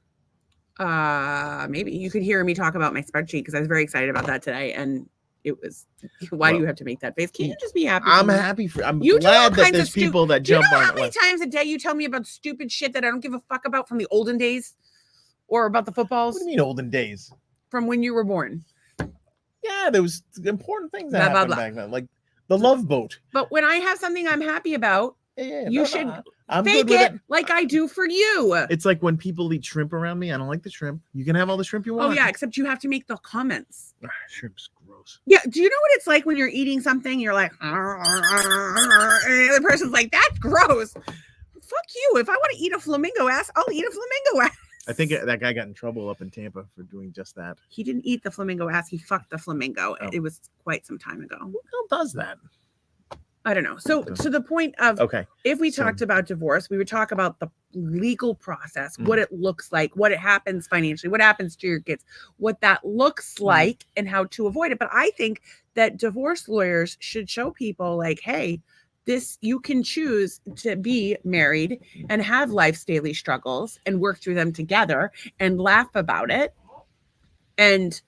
Maybe you could hear me talk about my spreadsheet because I was very excited about that today, and it was. Why do you have to make that face? Can you just be happy? I'm happy for. I'm glad that there's people that jump on. You know how many times a day you tell me about stupid shit that I don't give a fuck about from the olden days, or about the footballs? What do you mean olden days? From when you were born. Yeah, there was important things that happened back then, like the Love Boat. But when I have something I'm happy about. You should I'm fake it like I do for you. It's like when people eat shrimp around me. I don't like the shrimp. You can have all the shrimp you want. Oh, yeah, except you have to make the comments. Shrimp's gross. Yeah, do you know what it's like when you're eating something? You're like, and the other person's like, that's gross. Fuck you. If I want to eat a flamingo ass, I'll eat a flamingo ass. I think that guy got in trouble up in Tampa for doing just that. He didn't eat the flamingo ass. He fucked the flamingo. Oh. It was quite some time ago. Who the hell does that? I don't know. So to the point of, okay, if we talked about divorce, we would talk about the legal process, what it looks like, what it happens financially, what happens to your kids, what that looks like, and how to avoid it. But I think that divorce lawyers should show people like, hey, this, you can choose to be married and have life's daily struggles and work through them together and laugh about it. And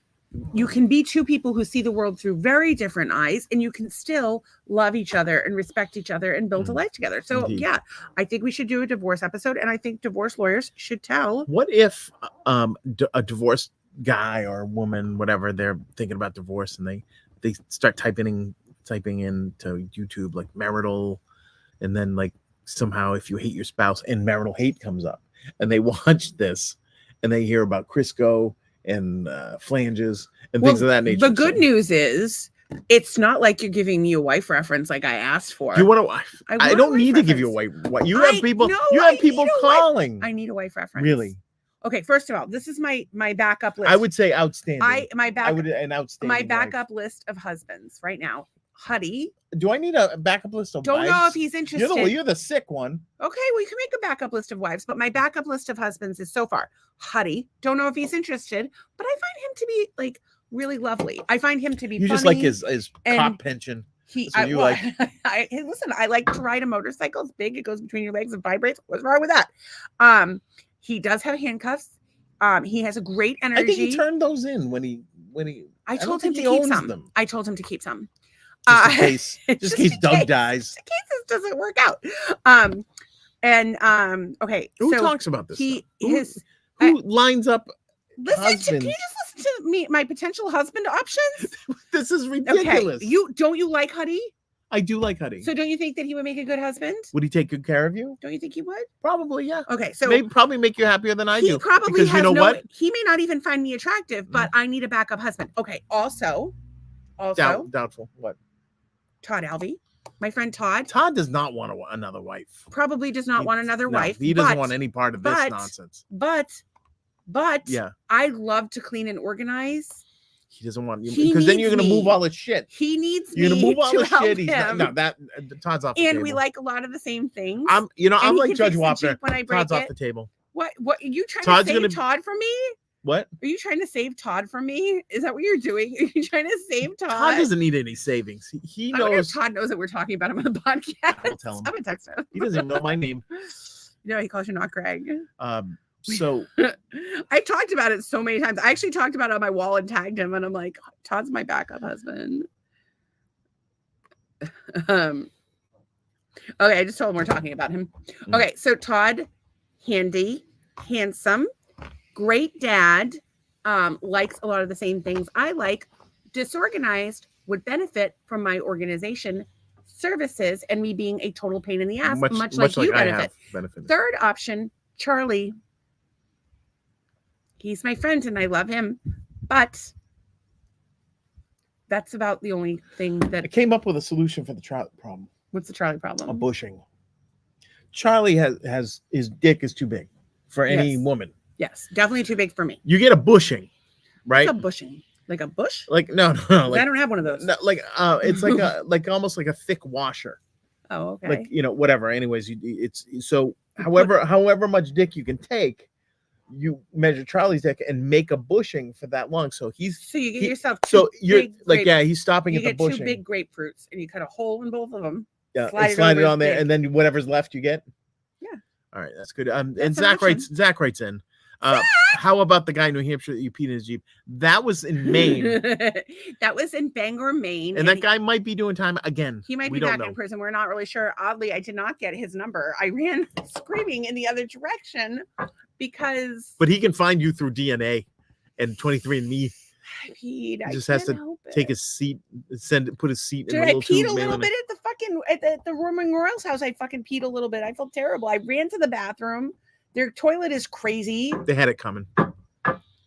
you can be two people who see the world through very different eyes, and you can still love each other and respect each other and build a life together. So yeah, I think we should do a divorce episode, and I think divorce lawyers should tell. What if a divorced guy or woman, whatever, they're thinking about divorce, and they start typing into YouTube like marital, and then like somehow if you hate your spouse and marital hate comes up, and they watch this and they hear about Crisco and flanges and things of that nature. The good news is it's not like you're giving me a wife reference like I asked for. You want a wife? I don't need to give you a wife. You have people. You have people calling. I need a wife reference. Really? Okay. First of all, this is my backup list. I would say outstanding. An outstanding. My backup list of husbands right now. Huddy. Do I need a backup list of Don't wives? know if he's interested. You're the sick one. Okay, well, you can make a backup list of wives, but my backup list of husbands is so far Huddy. Don't know if he's interested, but I find him to be like really lovely. I find him to be funny. Just like his cop pension. Listen, I like to ride a motorcycle. It's big. It goes between your legs and vibrates. What's wrong with that? He does have handcuffs. He has a great energy. I think he turned those in when he. I told him to keep some. I told him to keep some. Just in case Doug dies. In case this doesn't work out. Okay. Who talks about this? Who lines up? Can you just listen to me? My potential husband options. This is ridiculous. Okay. Don't you like Huddy? I do like Huddy. So don't you think that he would make a good husband? Would he take good care of you? Don't you think he would? Probably, yeah. Okay, so probably make you happier than I do. He probably has what? He may not even find me attractive, but I need a backup husband. Okay. Also, doubtful. What? Todd Alvey, my friend Todd. Todd does not want another wife. Probably does not want another wife. He doesn't want any part of this nonsense. But yeah, I love to clean and organize. He doesn't want you because then you're gonna move all his shit. He needs you're gonna move all the shit. Todd's off the table. And we like a lot of the same things. I'm like Judge Wapner. Todd's off the table. What are you trying to save Todd from me? What? Are you trying to save Todd from me? Is that what you're doing? Are you trying to save Todd? Todd doesn't need any savings. He knows. I wonder if Todd knows that we're talking about him on the podcast. I'll tell him. I'm gonna text him. He doesn't even know my name. No, he calls you not Greg. So I talked about it so many times. I actually talked about it on my wall and tagged him, and I'm like, Todd's my backup husband. Okay, I just told him we're talking about him. Okay, so Todd, handy, handsome, great dad, likes a lot of the same things I like, disorganized, would benefit from my organization services and me being a total pain in the ass, much like you benefit. Third option, Charlie. He's my friend and I love him, but that's about the only thing that I came up with a solution for the Charlie problem. What's the Charlie problem? A bushing. Charlie has his dick is too big for any woman. Yes, definitely too big for me. You get a bushing, right? What's a bushing? Like a bush? Like no. Like, I don't have one of those. No, it's like almost like a thick washer. Oh, okay. Like whatever. Anyways, it's so however much dick you can take, you measure Charlie's dick and make a bushing for that long. So you get yourself. He's stopping at the bushing. You get 2 big grapefruits and you cut a hole in both of them. Yeah, slide it on there, and then whatever's left you get. Yeah. All right, that's good. And Zach writes in. How about the guy in New Hampshire that you peed in his Jeep? That was in Maine. That was in Bangor, Maine. And that guy might be doing time again. He might be back in prison. We're not really sure. Oddly, I did not get his number. I ran screaming in the other direction because. But he can find you through DNA and 23andMe. I peed. He just has to take his seat, put his seat in the little tube. I peed a little bit at the Roman Royals house. I fucking peed a little bit. I felt terrible. I ran to the bathroom. Their toilet is crazy. They had it coming.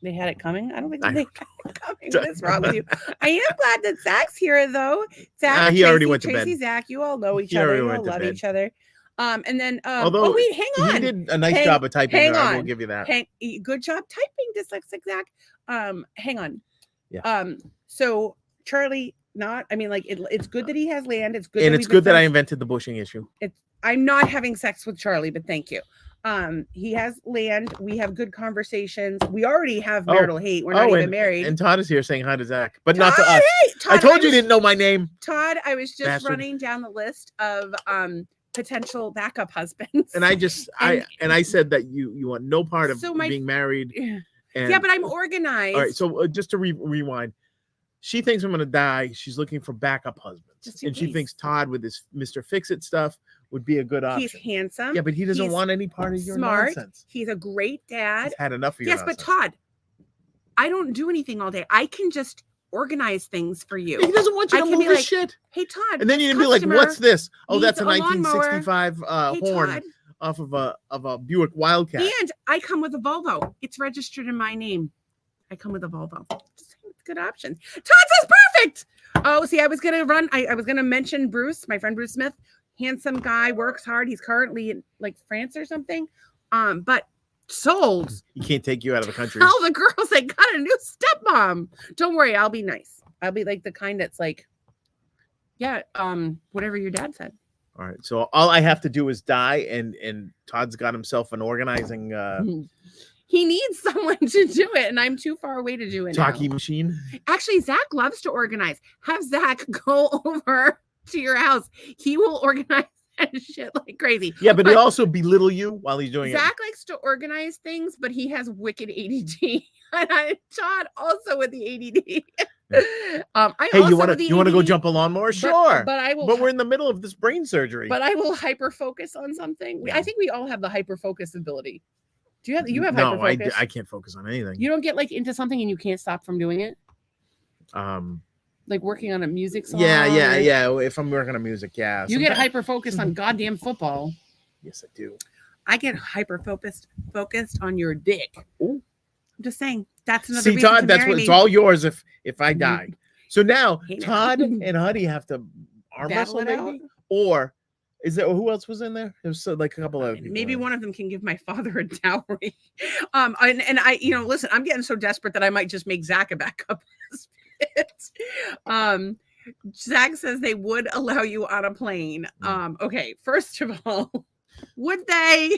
They had it coming? I don't think they had it coming. What is wrong with you? I am glad that Zach's here, though. Zach, he already went to bed. Zach, you all know each other. You all love each other. And then, although wait, hang on. He did a nice job of typing. Hang on. I will give you that. Good job typing, dyslexic Zach. Hang on. Yeah. So Charlie, not. I mean, like it's good that he has land. It's good, and that it's good that I invented the bushing issue. I'm not having sex with Charlie, but thank you. He has land. We have good conversations. We already have marital hate. We're not even married. And Todd is here saying hi to Zach, but not to us. Hey, Todd, I told you didn't know my name. Todd, I was just Bastard. running down the list of potential backup husbands. And I said that you want no part of being married. And, yeah, but I'm organized. All right, so just to rewind, she thinks I'm gonna die. She's looking for backup husbands, and she thinks Todd with his Mr. Fix-It stuff would be a good option. He's handsome. Yeah, but he doesn't want any part of your smart. nonsense. He's a great dad. He's had enough of your nonsense. But Todd, I don't do anything all day. I can just organize things for you. He doesn't want you to move his shit. Hey, Todd. And then you can be like, what's this? Oh, that's a 1965 horn Todd. Off of a Buick Wildcat. And I come with a Volvo. It's registered in my name. I come with a Volvo. Just good option. Todd says perfect. Oh, see, I was gonna mention Bruce, my friend Bruce Smith. Handsome guy, works hard. He's currently in like France or something. But sold. He can't take you out of the country. Tell the girls I got a new stepmom. Don't worry, I'll be nice. I'll be like the kind that's like, yeah, whatever your dad said. All right. So all I have to do is die, and Todd's got himself an organizing he needs someone to do it, and I'm too far away to do it. Talkie machine. Actually, Zach loves to organize. Have Zach go over to your house. He will organize that shit like crazy. Yeah, but he also belittle you while he's doing Zach likes to organize things, but he has wicked ADD. And Todd also with the ADD. Hey, you want to go jump a lawnmower? Sure, but I will. But we're in the middle of this brain surgery. But I will hyper focus on something. I think we all have the hyper focus ability. Do you have? You have no, hyper focus? I can't focus on anything. You don't get like into something and you can't stop from doing it. Like working on a music song. Yeah. If I'm working on music, yeah. You get hyper focused on goddamn football. Yes, I do. I get hyper focused on your dick. Ooh. I'm just saying that's another. See, Todd, that's what it's all yours if I die. So now Todd and Huddy have to arm wrestle, maybe, or is there who else was in there? There's like a couple of people. Maybe one of them can give my father a dowry. And I, listen, I'm getting so desperate that I might just make Zach a backup. Zach says they would allow you on a plane. Okay, first of all, would they?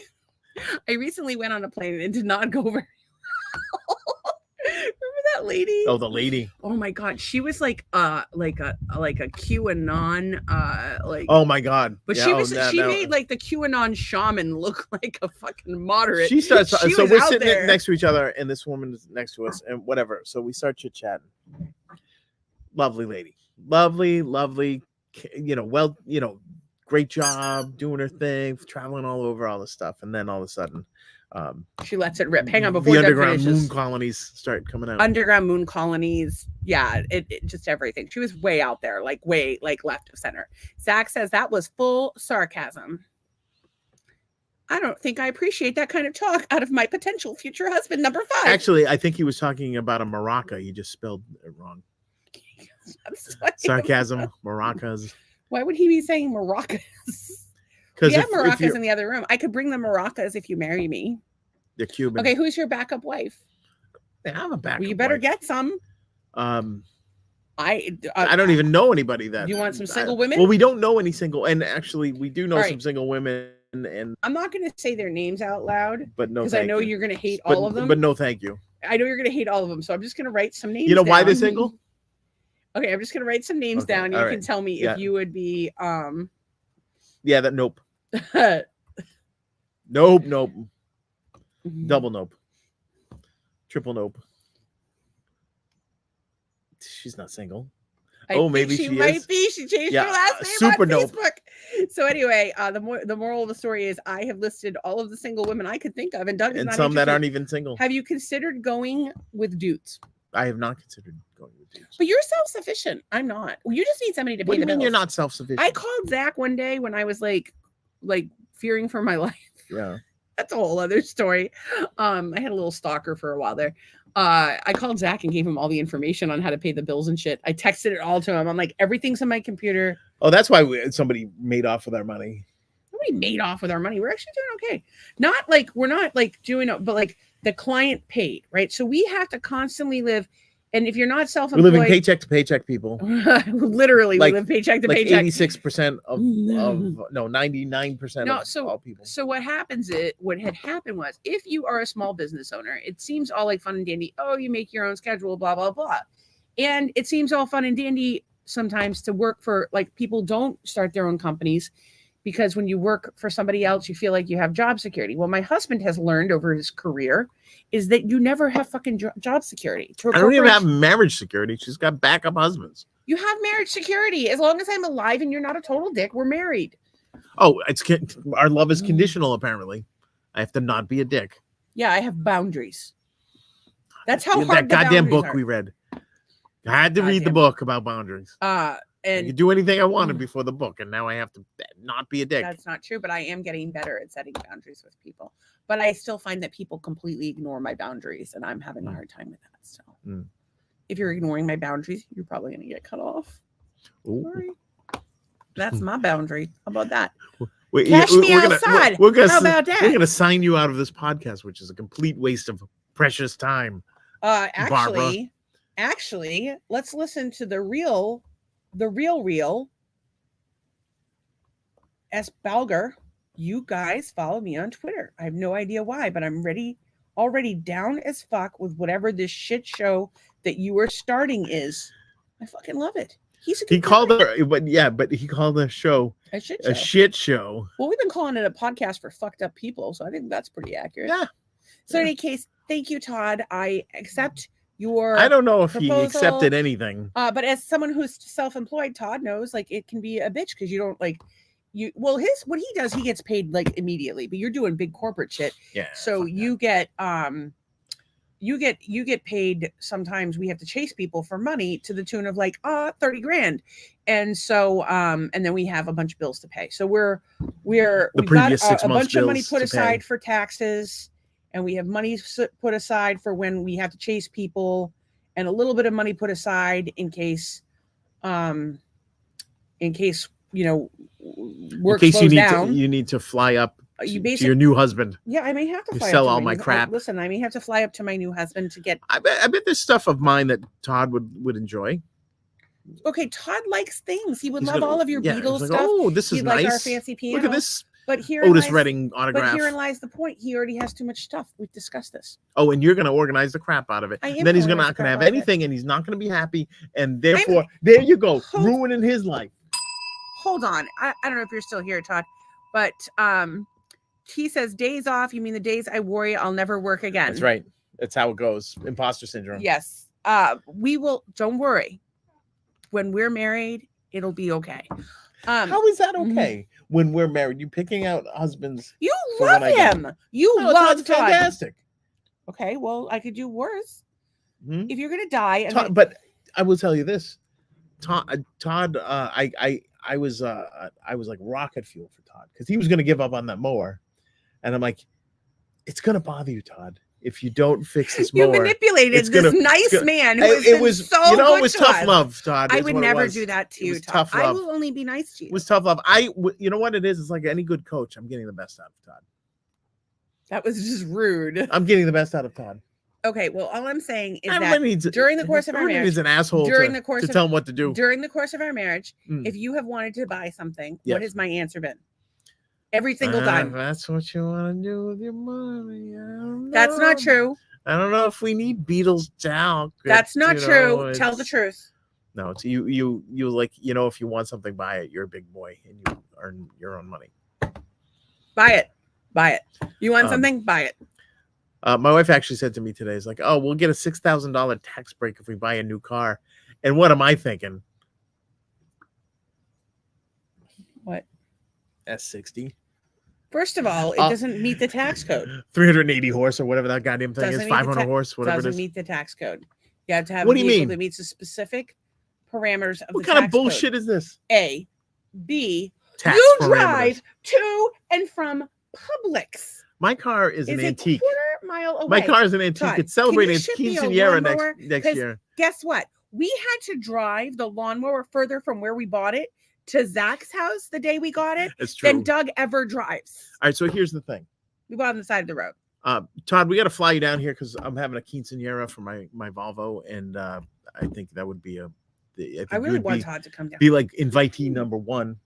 I recently went on a plane and did not go very well. Remember that lady? Oh, the lady. Oh my god, she was like a QAnon oh my god. But she made like the QAnon shaman look like a fucking moderate. She starts so we're sitting next to each other and this woman is next to us and whatever. So we start chit-chatting. Lovely lady. Lovely, great job doing her thing, traveling all over all this stuff, and then all of a sudden she lets it rip. Hang on, before the underground moon colonies start coming out. Underground moon colonies, yeah, it just everything. She was way out there, like way like left of center. Zach says that was full sarcasm. I don't think I appreciate that kind of talk out of my potential future husband, number 5. Actually, I think he was talking about a maraca. He just spelled it wrong. Sarcasm, maracas. Why would he be saying maracas? We have maracas in the other room. I could bring the maracas if you marry me. The Cuban. Okay, who's your backup wife? I have a backup. Well, you better wife. get some. I don't even know anybody that. You want some single women? Well, we don't know any single, and actually, we do know some single women. And I'm not going to say their names out loud, but no, because I know you're going to hate all of them. But no, thank you. I know you're going to hate all of them, so I'm just going to write some names. You know down. why they're single? Okay, I'm just going to write some names down. You can tell me if you would be. Yeah, that nope. Nope. Mm-hmm. Double nope. Triple nope. She's not single. Maybe she might is. Be. She changed her last name super on nope. Facebook. So anyway, the moral of the story is I have listed all of the single women I could think of, and Doug is and not some interested. that aren't even single. Have you considered going with dudes? I have not considered going with dudes. But you're self-sufficient. I'm not. Well, you just need somebody to pay the bills. What do you mean you're not self-sufficient? I called Zach one day when I was like fearing for my life. Yeah. That's a whole other story. I had a little stalker for a while there. I called Zach and gave him all the information on how to pay the bills and shit. I texted it all to him. I'm like, everything's on my computer. Oh, that's why somebody made off with our money. Nobody made off with our money. We're actually doing okay. Not like we're not like doing it, but like the client paid, right? So we have to constantly live And if you're not We're self-employed, living paycheck to paycheck, people. Literally, Like- we live paycheck to Like paycheck. 86% of 99% of all people. So what happens is, what had happened was, if you are a small business owner, it seems all like fun and dandy. Oh, you make your own schedule, blah, blah, blah. And it seems all fun and dandy sometimes to work for, like, people don't start their own companies because when you work for somebody else, you feel like you have job security. Well, my husband has learned over his career is that you never have fucking job security. I don't even have marriage security. She's got backup husbands. You have marriage security. As long as I'm alive and you're not a total dick, we're married. Oh, our love is conditional, apparently. I have to not be a dick. Yeah, I have boundaries. That's how hard that goddamn book are. we read. I had to read the book about boundaries. And I could do anything I wanted before the book, and now I have to not be a dick. That's not true, but I am getting better at setting boundaries with people. But I still find that people completely ignore my boundaries, and I'm having a hard time with that. So, if you're ignoring my boundaries, you're probably going to get cut off. Sorry. That's my boundary. How about that? Cash me outside. How about that? We're going to sign you out of this podcast, which is a complete waste of precious time. Actually, let's listen to the real S. Balger. You guys follow me on Twitter. I have no idea why, but I'm already down as fuck with whatever this shit show that you are starting is. I fucking love it. He called he called the show a shit show. A shit show. Well, we've been calling it a podcast for fucked up people, so I think that's pretty accurate. Yeah. So in any case, thank you, Todd. I accept your I don't know if proposal, he accepted anything. But as someone who's self-employed, Todd knows, like, it can be a bitch because you don't what he does, he gets paid like immediately, but you're doing big corporate shit. Yeah. So you get paid. Sometimes we have to chase people for money to the tune of like 30 grand. And so and then we have a bunch of bills to pay. So we've got a bunch of money put aside for taxes, and we have money put aside for when we have to chase people, and a little bit of money put aside in case work slows down. You need to fly up to your new husband. Yeah, I may have to fly sell all my crap. Listen, I may have to fly up to my new husband to get. I bet there's stuff of mine that Todd would enjoy. Okay, Todd likes things. He would love all of your Beatles stuff. Oh, this is nice. Like our fancy piano. Look at this. But Otis Redding autograph. But herein lies the point. He already has too much stuff. We've discussed this. Oh, and you're going to organize the crap out of it. And then he's not going to have anything, and he's not going to be happy. And therefore, there you go, ruining his life. Hold on. I don't know if you're still here, Todd, but he says days off. You mean the days I worry I'll never work again? That's right. That's how it goes. Imposter syndrome. Yes. We will. Don't worry. When we're married, it'll be okay. How is that okay? When we're married, you picking out husbands. You love him. You love Todd. Fantastic. Okay, well, I could do worse. If you're gonna die, but I will tell you this, Todd. I was like rocket fuel for Todd because he was gonna give up on that mower, and I'm like, it's gonna bother you, Todd, if you don't fix this mower. You manipulated this nice man who it was so good it was tough us. Love, Todd. I would never do that to you, Todd. I will only be nice to you. It was tough love. You know what it is? It's like any good coach. I'm getting the best out of Todd. That was just rude. I'm getting the best out of Todd. Okay, well, all I'm saying is that during the course of our marriage, he's an asshole to tell him what to do. During the course of our marriage, if you have wanted to buy something, what has my answer been? Every single time. That's what you want to do with your money. That's not true. I don't know if we need Beatles talc. That's not true. Tell the truth. No, it's you like, if you want something, buy it. You're a big boy and you earn your own money. Buy it. You want something? Buy it. My wife actually said to me today, "Is like, oh, we'll get a $6,000 tax break if we buy a new car." And what am I thinking? What? S60. First of all, it doesn't meet the tax code. 380 horse or whatever that goddamn thing is. 500 horse, whatever it is. Doesn't meet the tax code. You have to have a vehicle that meets the specific parameters of the tax code. What kind of bullshit is this? A. B. Tax you parameters. Drive to and from Publix. My car is an antique. A quarter-mile away. My car is an antique. Todd, it's celebrating its quinceañera next year. Guess what? We had to drive the lawnmower further from where we bought it to Zach's house the day we got it It's true. than Doug ever drives. All right, so here's the thing. We bought it on the side of the road. Todd, we got to fly you down here because I'm having a quinceañera for my Volvo, and I think that would be I really want Todd to come down. Be like invitee number one.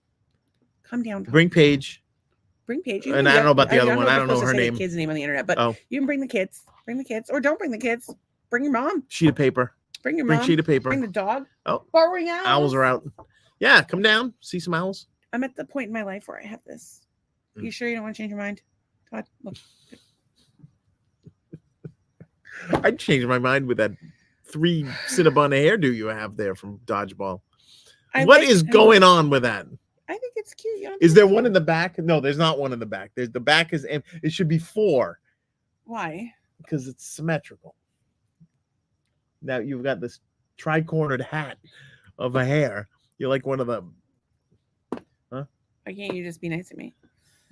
Come down. Todd. Bring Paige. Bring Paige. And I don't know about the other one. I don't know her name. The kid's name on the internet, but you can bring the kids. Bring the kids, or don't bring the kids. Bring your mom. Sheet of paper. Bring your mom. Bring sheet of paper. Bring the dog. Oh, borrowing owls. Owls are out. Yeah, come down. See some owls. I'm at the point in my life where I have this. You sure you don't want to change your mind, Todd? Look. I'd change my mind with that 3 Cinnabon hairdo you have there from Dodgeball. What is going on with that? I think it's cute. Is there one in the back? No, there's not one in the back. The back is empty. It should be 4. Why? Because it's symmetrical. Now you've got this tri-cornered hat of a hair. You're like one of them. Huh? Why can't you just be nice to me?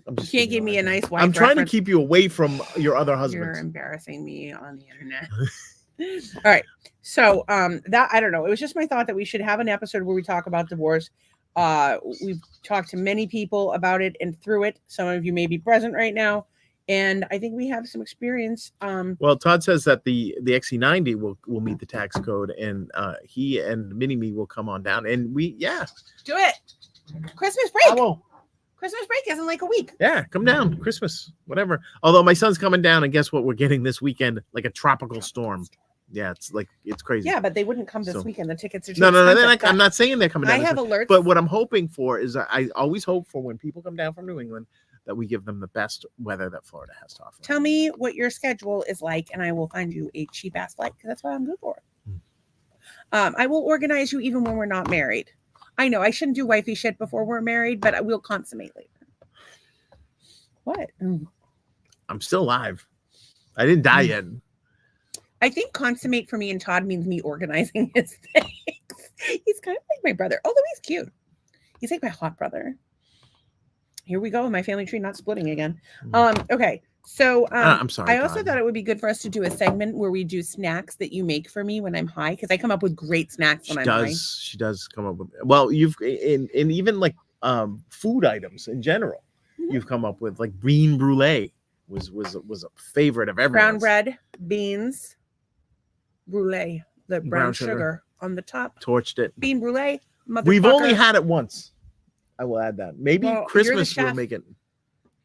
You can't give me a nice wife. I'm trying to keep you away from your other husband. You're embarrassing me on the internet. All right. So that I don't know. It was just my thought that we should have an episode where we talk about divorce. We've talked to many people about it and through it. Some of you may be present right now. And I think we have some experience. Well, Todd says that the XC90 will meet the tax code, and he and Mini-Me will come on down. And do it. Christmas break. Hello. Christmas break isn't like a week. Yeah, come down. Christmas, whatever. Although my son's coming down, and guess what? We're getting this weekend like a tropical storm. Yeah, it's crazy. Yeah, but they wouldn't come this weekend. The tickets are too no. I'm not saying they're coming down. I have alerts. But what I'm hoping for is I always hope for when people come down from New England that we give them the best weather that Florida has to offer. Tell me what your schedule is like, and I will find you a cheap ass flight because that's what I'm good for. I will organize you even when we're not married. I know I shouldn't do wifey shit before we're married, but I will consummate later. What? I'm still alive. I didn't die yet. I think consummate for me and Todd means me organizing his things. He's kind of like my brother, although he's cute. He's like my hot brother. Here we go. My family tree not splitting again. Okay. So I'm sorry. I also thought it would be good for us to do a segment where we do snacks that you make for me when I'm high, because I come up with great snacks when I'm high. She does come up with, well, you've in even like food items in general. You've come up with like bean brulee was a favorite of everyone. Brown bread, beans, brulee, the brown sugar on the top. Torched it. Bean brulee. We've only had it once. I will add that. Maybe Christmas will make it.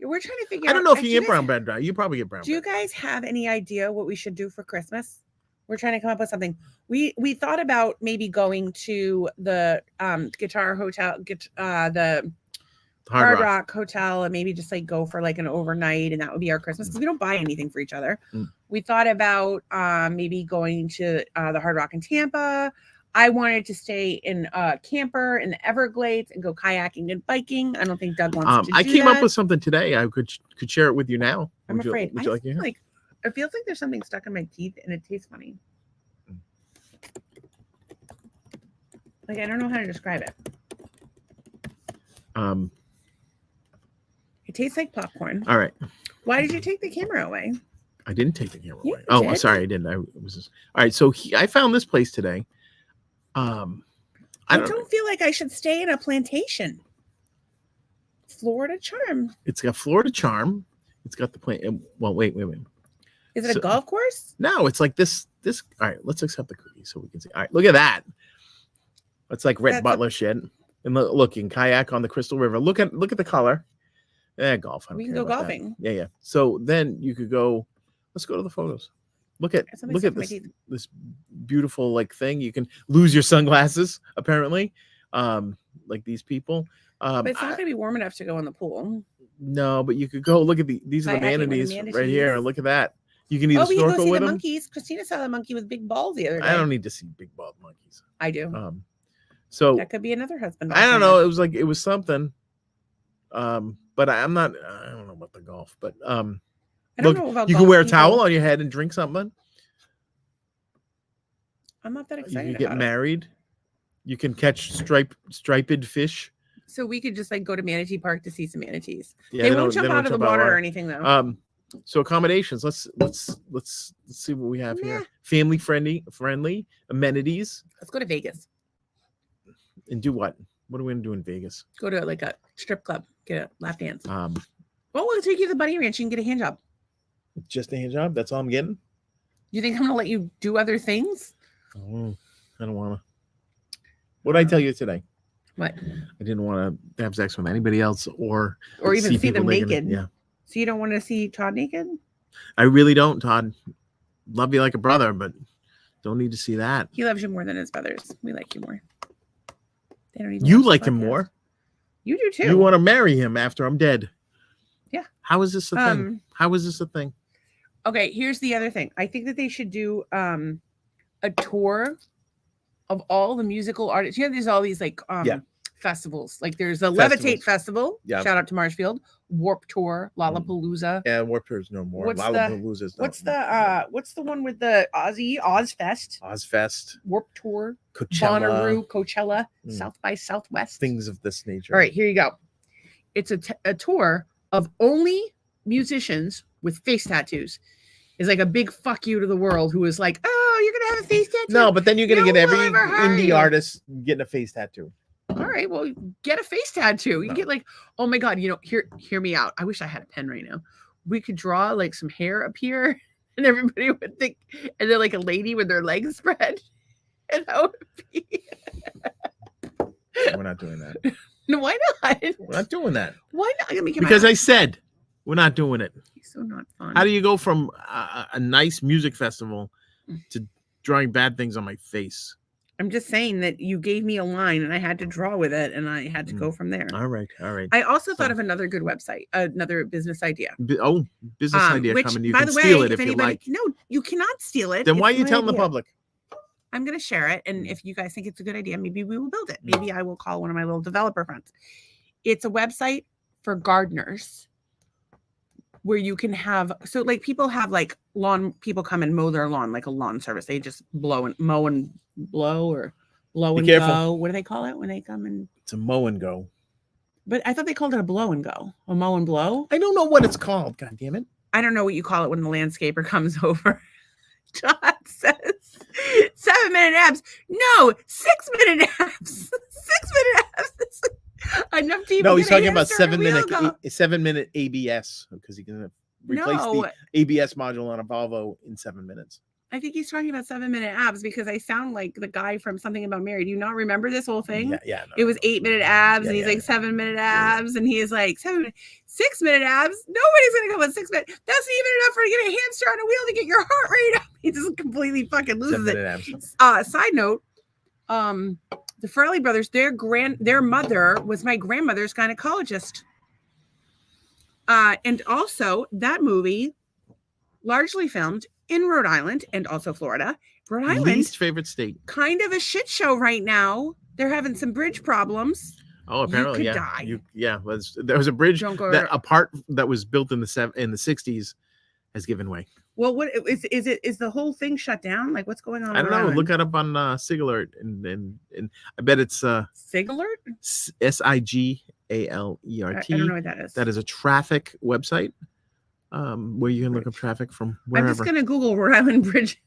We're trying to figure out. I don't know if you get brown bread. You probably get brown bread. Do you guys have any idea what we should do for Christmas? We're trying to come up with something. We thought about maybe going to the Guitar Hotel, the Hard Rock Hotel, and maybe just like go for like an overnight, and that would be our Christmas because we don't buy anything for each other. We thought about maybe going to the Hard Rock in Tampa. I wanted to stay in a camper in the Everglades and go kayaking and biking. I don't think Doug wants to do I came up with something today. I could share it with you now. I'm afraid. Would you like to hear? Like it feels like there's something stuck in my teeth and it tastes funny. Like I don't know how to describe it. It tastes like popcorn. All right. Why did you take the camera away? I didn't take the camera away. Oh, sorry, I didn't. All right. So I found this place today. I don't feel like I should stay in a plantation. Florida Charm. It's got Florida Charm. It's got the plant. Well, wait. Is it a golf course? No, it's like this. All right, let's accept the cookie so we can see. All right, look at that. It's like Rhett Butler shit. And look, you can kayak on the Crystal River. Look at the color. Golf. We can go golfing. That. Yeah. So then you could go. Let's go to the photos. Look at this beautiful like thing. You can lose your sunglasses apparently, like these people. But it's not going to be warm enough to go in the pool. No, but you could go look at these are the manatees right here. Look at that. You can either snorkel with them. Monkeys. Christina saw the monkey with big balls the other day. I don't need to see big bald monkeys. I do. So that could be another husband. I don't know. It was something. But I don't know about the golf, but I don't know about you can wear a towel on your head and drink something. I'm not that excited. You can get married. You can catch striped fish. So we could just like go to Manatee Park to see some manatees. Yeah, they won't jump out of the water or anything though. So accommodations. Let's see what we have here. Family friendly amenities. Let's go to Vegas. And do what? What are we gonna do in Vegas? Go to like a strip club. Get a lap dance. Well, we'll take you to the Bunny Ranch. You can get a hand job. Just a hand job. That's all I'm getting. You think I'm gonna let you do other things? Oh, I don't want to. What did I tell you today? What? I didn't want to have sex with anybody else or even see them naked. Yeah. So you don't want to see Todd naked? I really don't, Todd. Love you like a brother, but don't need to see that. He loves you more than his brothers. We like you more. They don't even. You like him more. You do too. You want to marry him after I'm dead. Yeah. How is this a thing? How is this a thing? Okay, here's the other thing. I think that they should do a tour of all the musical artists. You know, there's all these like festivals. Like there's a Levitate Festival. Yeah. Shout out to Marshfield. Warp Tour, Lollapalooza. Yeah, Warp Tour's no more. Lollapalooza's what's the one with the Ozfest? Ozfest. Warp Tour. Coachella. Bonnaroo, Coachella, South by Southwest. Things of this nature. All right, here you go. It's a tour of only musicians with face tattoos. It's like a big fuck you to the world who is like, oh, you're going to have a face tattoo? No, but then you're going to get every indie artist getting a face tattoo. All right, well, get a face tattoo. You can get like, oh my God, hear me out. I wish I had a pen right now. We could draw like some hair up here and everybody would think, and then like a lady with their legs spread. And that would be. We're not doing that. No, why not? We're not doing that. Why not? Because I said we're not doing it. He's so not fun. How do you go from a nice music festival to drawing bad things on my face? I'm just saying that you gave me a line and I had to draw with it and I had to go from there. All right. I also thought of another good website, another business idea. Business idea which, coming. You by can the way, steal it if you like. No, you cannot steal it. Then why are you telling the public? I'm going to share it. And if you guys think it's a good idea, maybe we will build it. Maybe I will call one of my little developer friends. It's a website for gardeners where you can have, so like people have like lawn, people come and mow their lawn, like a lawn service. They just mow and blow or blow and go. What do they call it when they come and? It's a mow and go. But I thought they called it a blow and go, a mow and blow. I don't know what it's called. God damn it. I don't know what you call it when the landscaper comes over. Todd says 7-minute abs. No, 6-minute abs. 6-minute abs. Enough to even no, he's talking about 7-minute ABS because he can replace the ABS module on a Volvo in 7 minutes. I think he's talking about 7-minute abs because I sound like the guy from Something About Mary. Do you not remember this whole thing? Yeah. No, it was 8-minute abs, and he's like 7-minute abs, and he is like 6-minute abs. Nobody's gonna come with 6 minutes. That's even enough for to get a hamster on a wheel to get your heart rate up. He just completely fucking loses it. Side note, the Farrelly brothers, their mother was my grandmother's gynecologist. And also that movie largely filmed in Rhode Island and also Florida. Rhode Island, least favorite state. Kind of a shit show right now. They're having some bridge problems. Oh, apparently, you could die. There was a bridge a part that was built in the 60s has given way. Well, what is the whole thing shut down? Like, what's going on? I don't know. Look it up on Sig Alert, and I bet it's Sig Alert. SIGALERT. I don't know what that is. That is a traffic website where you can look up traffic from wherever. I'm just gonna Google Rhode Island Bridge.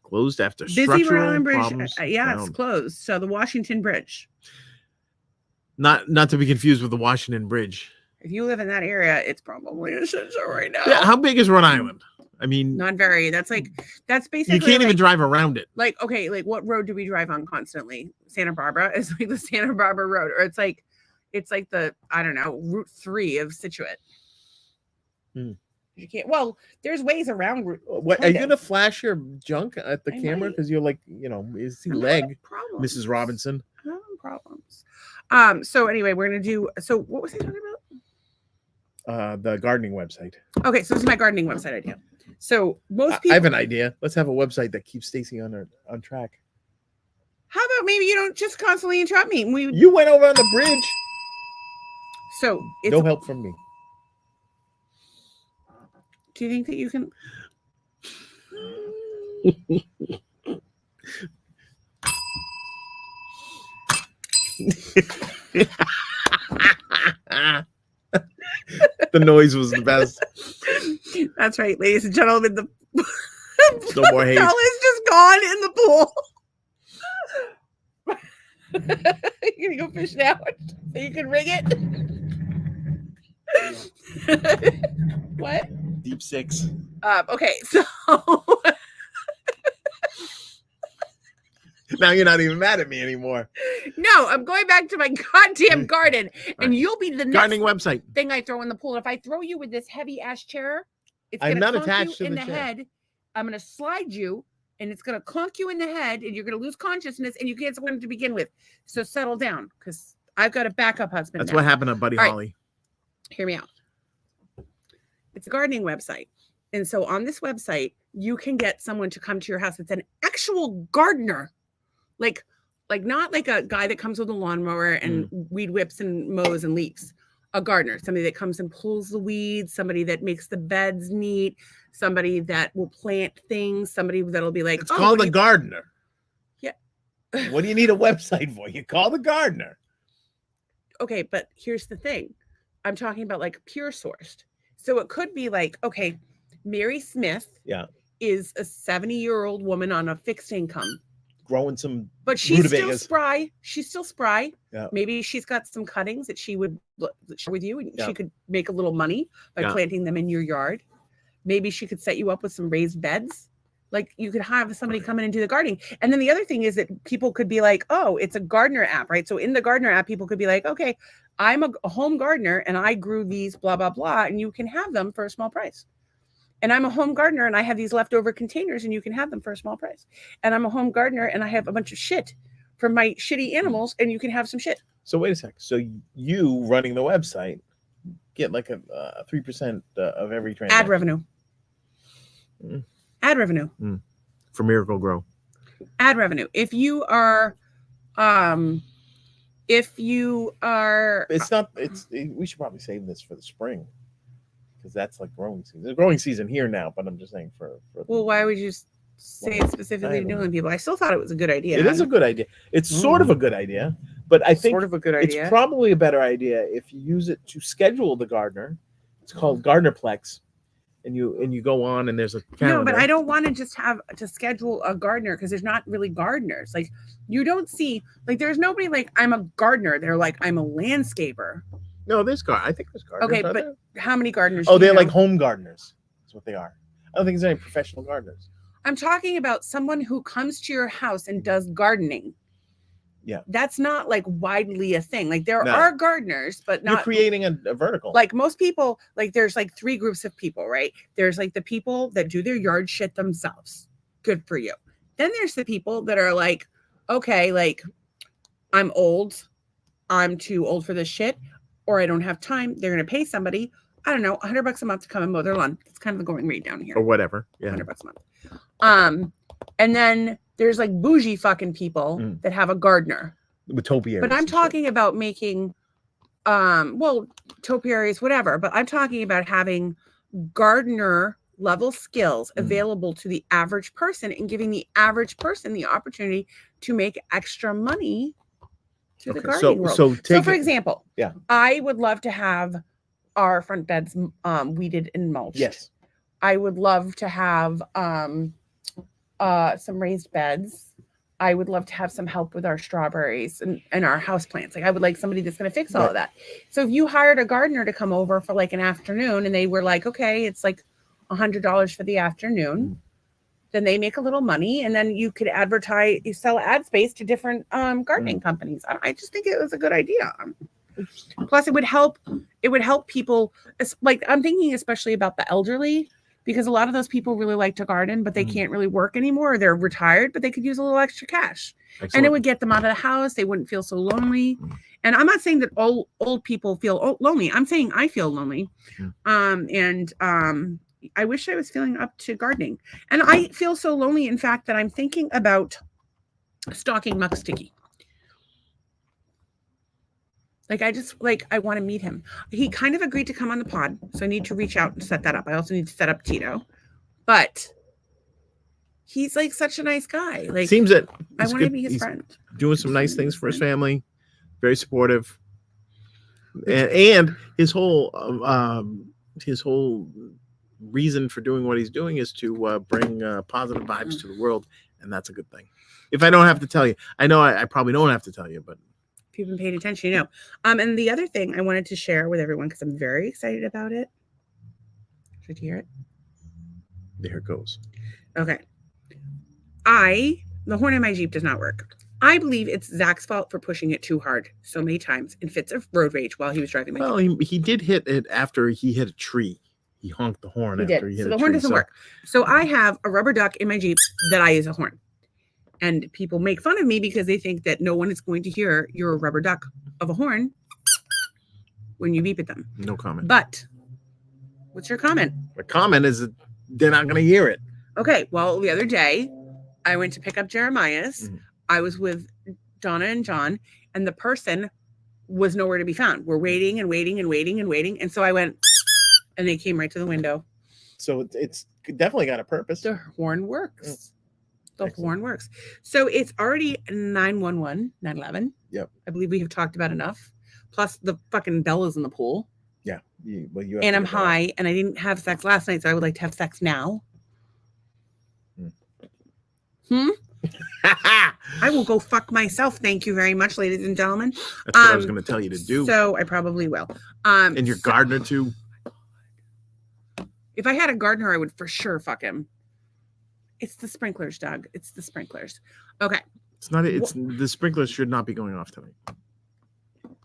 Closed after busy structural Rhode Island Bridge. problems. It's closed. So the Washington Bridge. Not to be confused with the Washington Bridge. If you live in that area, it's probably a shit show right now. Yeah, how big is Rhode Island? I mean, not very. That's basically you can't even drive around it. Like, okay, like what road do we drive on constantly? Santa Barbara is like the Santa Barbara Road, or it's like the, I don't know, Route 3 of Scituate. You can't. Well, there's ways around Route. What are you gonna flash your junk at the camera because you're like, you see leg, Mrs. Robinson? No problems. So anyway, we're gonna do. So what was I talking about? The gardening website. Okay, so this is my gardening website idea. So most people. I have an idea. Let's have a website that keeps Stacy on track. How about maybe you don't just constantly interrupt me? You went over on the bridge. So it's no help from me. Do you think that you can? The noise was the best. That's right, ladies and gentlemen. The no more hate. is just gone in the pool. You're gonna go fish now so you can rig it. What? deep six. Okay, so now you're not even mad at me anymore. No, I'm going back to my goddamn garden, and you'll be the next gardening website thing I throw in the pool. If I throw you with this heavy ass chair, it's I'm gonna not clunk attached you to in the the chair. head. I'm gonna slide you, and it's gonna clunk you in the head, and you're gonna lose consciousness, and you can't swim to begin with. So settle down, because I've got a backup husband. That's now. what happened to Buddy All Holly. Right. Hear me out. It's a gardening website. And so on this website, you can get someone to come to your house. It's an actual gardener. Like not like a guy that comes with a lawnmower and weed whips and mows and leaves. A gardener, somebody that comes and pulls the weeds, somebody that makes the beds neat, somebody that will plant things, somebody that'll be like, it's called a gardener. Yeah. What do you need a website for? You call the gardener. Okay, but here's the thing. I'm talking about like pure sourced. So it could be like, okay, Mary Smith is a 70-year-old woman on a fixed income. Growing some, but she's still spry. She's still spry. Yeah. Maybe she's got some cuttings that she would share with you, and she could make a little money by planting them in your yard. Maybe she could set you up with some raised beds. Like you could have somebody come in and do the gardening. And then the other thing is that people could be like, oh, it's a gardener app, right? So in the gardener app, people could be like, okay, I'm a home gardener and I grew these blah, blah, blah. And you can have them for a small price. And I'm a home gardener and I have these leftover containers and you can have them for a small price. And I'm a home gardener and I have a bunch of shit from my shitty animals and you can have some shit. So wait a second. So you running the website get like a 3% of every transaction. Ad revenue. Ad revenue. For Miracle Grow. Ad revenue. If you are we should probably save this for the spring. Because that's like growing season. There's growing season here now, but I'm just saying for well, why would you say it specifically to New England people? I still thought it was a good idea. It is a good idea. It's sort of a good idea, but I think sort of a good idea. It's probably a better idea if you use it to schedule the gardener. It's called Gardenerplex, and you go on and there's a calendar. No, but I don't want to just have to schedule a gardener because there's not really gardeners. Like you don't see there's nobody like I'm a gardener. They're like I'm a landscaper. No, I think there's gardeners. Okay, but how many gardeners? Oh, they're like home gardeners. That's what they are. I don't think there's any professional gardeners. I'm talking about someone who comes to your house and does gardening. Yeah. That's not like widely a thing. Like there are gardeners, but not. You're creating a vertical. Like most people, like there's like three groups of people, right? There's like the people that do their yard shit themselves. Good for you. Then there's the people that are like, okay, like I'm old. I'm too old for this shit. Or I don't have time. They're going to pay somebody, I don't know, $100 a month to come and mow their lawn. It's kind of the going rate down here. Or whatever. Yeah. $100 a month. And then there's like bougie fucking people that have a gardener. With topiaries. But I'm talking about making, topiaries, whatever. But I'm talking about having gardener level skills available to the average person and giving the average person the opportunity to make extra money through the gardening world. So for example, I would love to have our front beds weeded and mulched. Yes. I would love to have some raised beds. I would love to have some help with our strawberries and our house plants. Like I would like somebody that's going to fix all of that. So if you hired a gardener to come over for like an afternoon and they were like, okay, it's like $100 for the afternoon. Then they make a little money and then you could sell ad space to different gardening companies. I just think it was a good idea. Plus it would help people. Like I'm thinking especially about the elderly because a lot of those people really like to garden, but they can't really work anymore. Or they're retired, but they could use a little extra cash. Excellent. And it would get them out of the house. They wouldn't feel so lonely. And I'm not saying that old people feel lonely. I'm saying I feel lonely. I wish I was feeling up to gardening. And I feel so lonely, in fact, that I'm thinking about stalking Muck Sticky. Like, I want to meet him. He kind of agreed to come on the pod, so I need to reach out and set that up. I also need to set up Tito. But he's like such a nice guy. Like, seems that I want to be his friend. Doing some nice things for his family. Very supportive. And his whole reason for doing what he's doing is to bring positive vibes to the world, and that's a good thing. If I don't have to tell you, I know I probably don't have to tell you, but if you've been paying attention, you know. And the other thing I wanted to share with everyone because I'm very excited about it. Did you hear it? There it goes. Okay. The horn in my Jeep does not work. I believe it's Zach's fault for pushing it too hard so many times in fits of road rage while he was driving my Jeep. Well, he did hit it after he hit a tree. He honked the horn after he hit a tree. So the horn doesn't work. So I have a rubber duck in my Jeep that I use a horn. And people make fun of me because they think that no one is going to hear your rubber duck of a horn when you beep at them. No comment. But what's your comment? My comment is that they're not going to hear it. Okay. Well, the other day, I went to pick up Jeremiah's. Mm-hmm. I was with Donna and John, and the person was nowhere to be found. We're waiting and waiting and waiting and waiting. And so I went, and they came right to the window. So it's definitely got a purpose. The horn works. The horn works. So it's already 911, 911. Yep. I believe we have talked about enough. Plus the fucking bell is in the pool. Yeah. And I'm high, and I didn't have sex last night, so I would like to have sex now. I will go fuck myself. Thank you very much, ladies and gentlemen. That's what I was going to tell you to do. So I probably will. And your gardener too. If I had a gardener, I would for sure fuck him. It's the sprinklers, Doug. It's the sprinklers. Okay. It's not. It's the sprinklers should not be going off tonight.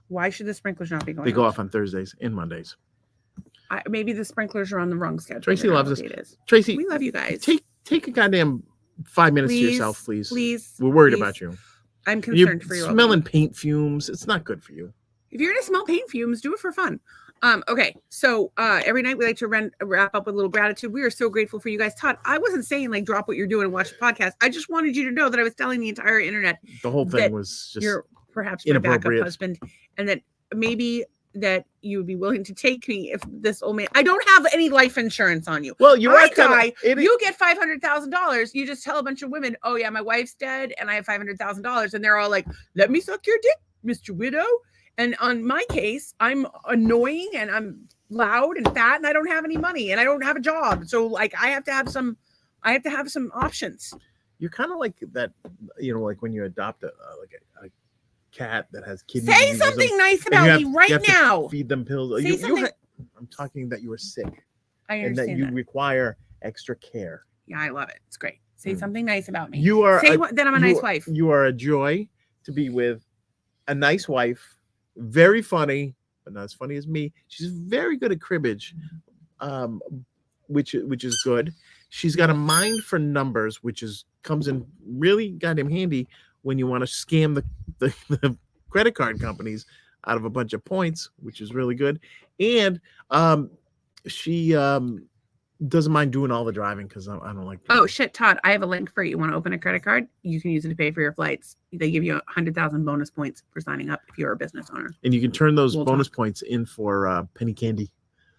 Why should the sprinklers not be going? They go off on Thursdays and Mondays. Maybe the sprinklers are on the wrong schedule. Tracy loves us. Tracy, we love you guys. Take a goddamn 5 minutes to yourself, please. Please. We're worried about you. I'm concerned for you. Smelling paint fumes. It's not good for you. If you're gonna smell paint fumes, do it for fun. Okay, so every night we like to wrap up with a little gratitude. We are so grateful for you guys. Todd, I wasn't saying like drop what you're doing and watch the podcast. I just wanted you to know that I was telling the entire internet. The whole thing was just you're perhaps my backup husband, and that maybe that you would be willing to take me if this old man. I don't have any life insurance on you. Well, you you get $500,000. You just tell a bunch of women, oh yeah, my wife's dead, and I have $500,000, and they're all like, let me suck your dick, Mr. Widow. And on my case, I'm annoying and I'm loud and fat and I don't have any money and I don't have a job. So like I have to have some options. You're kind of like that, like when you adopt a cat that has kidney disease. Say something nice about me right now. Feed them pills. I'm talking that you are sick. I understand and that you require extra care. Yeah, I love it. It's great. Say something nice about me. You are that I'm a nice wife. You are a joy to be with. A nice wife. Very funny, but not as funny as me. She's very good at cribbage, which is good. She's got a mind for numbers, which comes in really goddamn handy when you want to scam the credit card companies out of a bunch of points, which is really good. And she doesn't mind doing all the driving because I don't like. Oh shit, Todd! I have a link for you. You want to open a credit card? You can use it to pay for your flights. They give you 100,000 bonus points for signing up if you're a business owner. And you can turn those bonus points in for penny candy.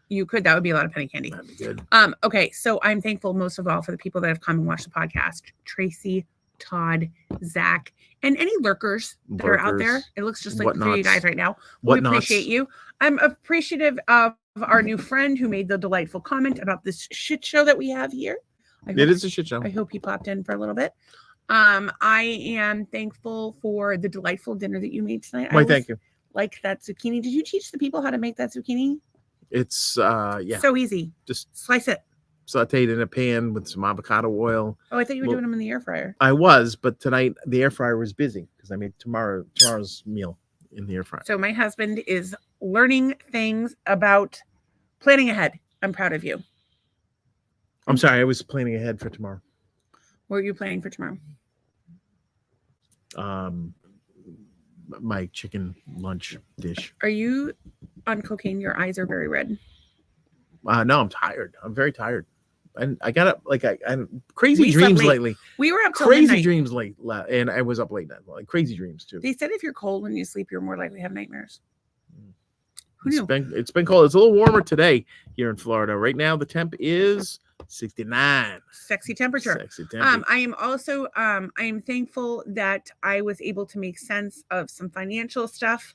You could. That would be a lot of penny candy. That'd be good. Okay, so I'm thankful most of all for the people that have come and watched the podcast. Tracy, Todd, Zach, and any lurkers that are out there. It looks just like three you guys right now. We appreciate you. I'm appreciative of our new friend who made the delightful comment about this shit show that we have here. It is a shit show. I hope he popped in for a little bit. I am thankful for the delightful dinner that you made tonight. Why, thank you. Like that zucchini. Did you teach the people how to make that zucchini? It's yeah. So easy. Just slice it. Sauteed in a pan with some avocado oil. Oh, I thought you were doing them in the air fryer. I was, but tonight the air fryer was busy because I made tomorrow's meal in the air fryer. So my husband is learning things about planning ahead. I'm proud of you. I'm sorry, I was planning ahead for tomorrow. What are you planning for tomorrow? My chicken lunch dish. Are you on cocaine? Your eyes are very red. No, I'm tired. I'm very tired. And I got up like I crazy dreams lately. We were up till crazy midnight. Dreams late, and I was up late night. Like crazy dreams too. They said if you're cold when you sleep, you're more likely to have nightmares. Who knew? It's been cold. It's a little warmer today here in Florida. Right now, the temp is 69. Sexy temperature. Sexy temperature. I am also I am thankful that I was able to make sense of some financial stuff.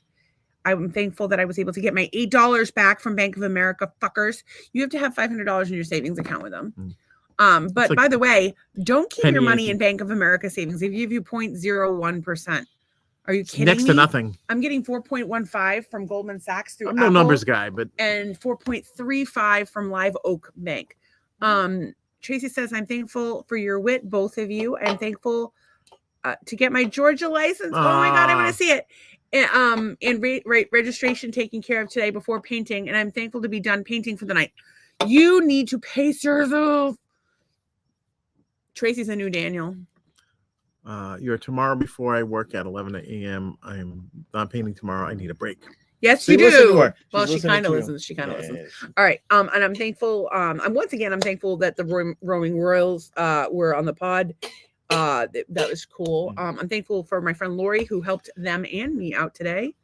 I'm thankful that I was able to get my $8 back from Bank of America. Fuckers, you have to have $500 in your savings account with them. But like, by the way, don't keep your money in Bank of America savings. They give you 0.01%. Are you kidding Next me? to nothing. I'm getting 4.15 from Goldman Sachs through I'm no Apple, numbers guy, but and 4.35 from Live Oak Bank. Tracy says, I'm thankful for your wit, both of you. I'm thankful to get my Georgia license. Oh my God, I want to see it. And registration taken care of today before painting. And I'm thankful to be done painting for the night. You need to pace yourself. Tracy's a new Daniel. You're tomorrow before I work at 11 a.m. I'm not painting tomorrow. I need a break. Yes, So you do. Well, she kind of listens. She kind of listens. Yeah. All right. And I'm thankful. I'm thankful that the Roaming Royals were on the pod. That was cool. I'm thankful for my friend Lori who helped them and me out today.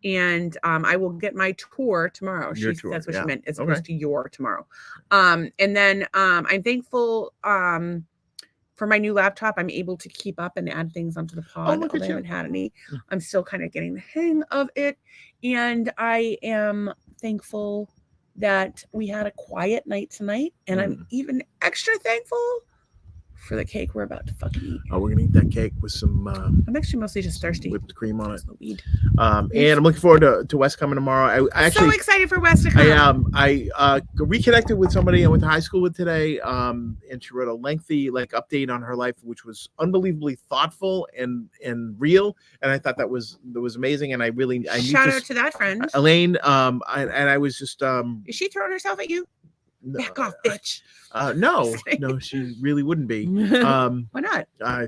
And I will get my tour tomorrow. That's what she meant, as opposed to your tomorrow. And then I'm thankful for my new laptop. I'm able to keep up and add things onto the pod. I haven't had any. I'm still kind of getting the hang of it. And I am thankful that we had a quiet night tonight. And I'm even extra thankful for the cake we're about to fucking eat. Oh, we're gonna eat that cake with some I'm actually mostly just thirsty. Whipped cream on it. Weed. And I'm looking forward to Wes coming tomorrow. I actually so excited for Wes to come. I reconnected with somebody I went to high school with today. And she wrote a lengthy update on her life, which was unbelievably thoughtful and real. And I thought that was amazing. And I shout out to that friend, Elaine. I was just is she throwing herself at you? Back off, bitch. No, she really wouldn't be. Why not? I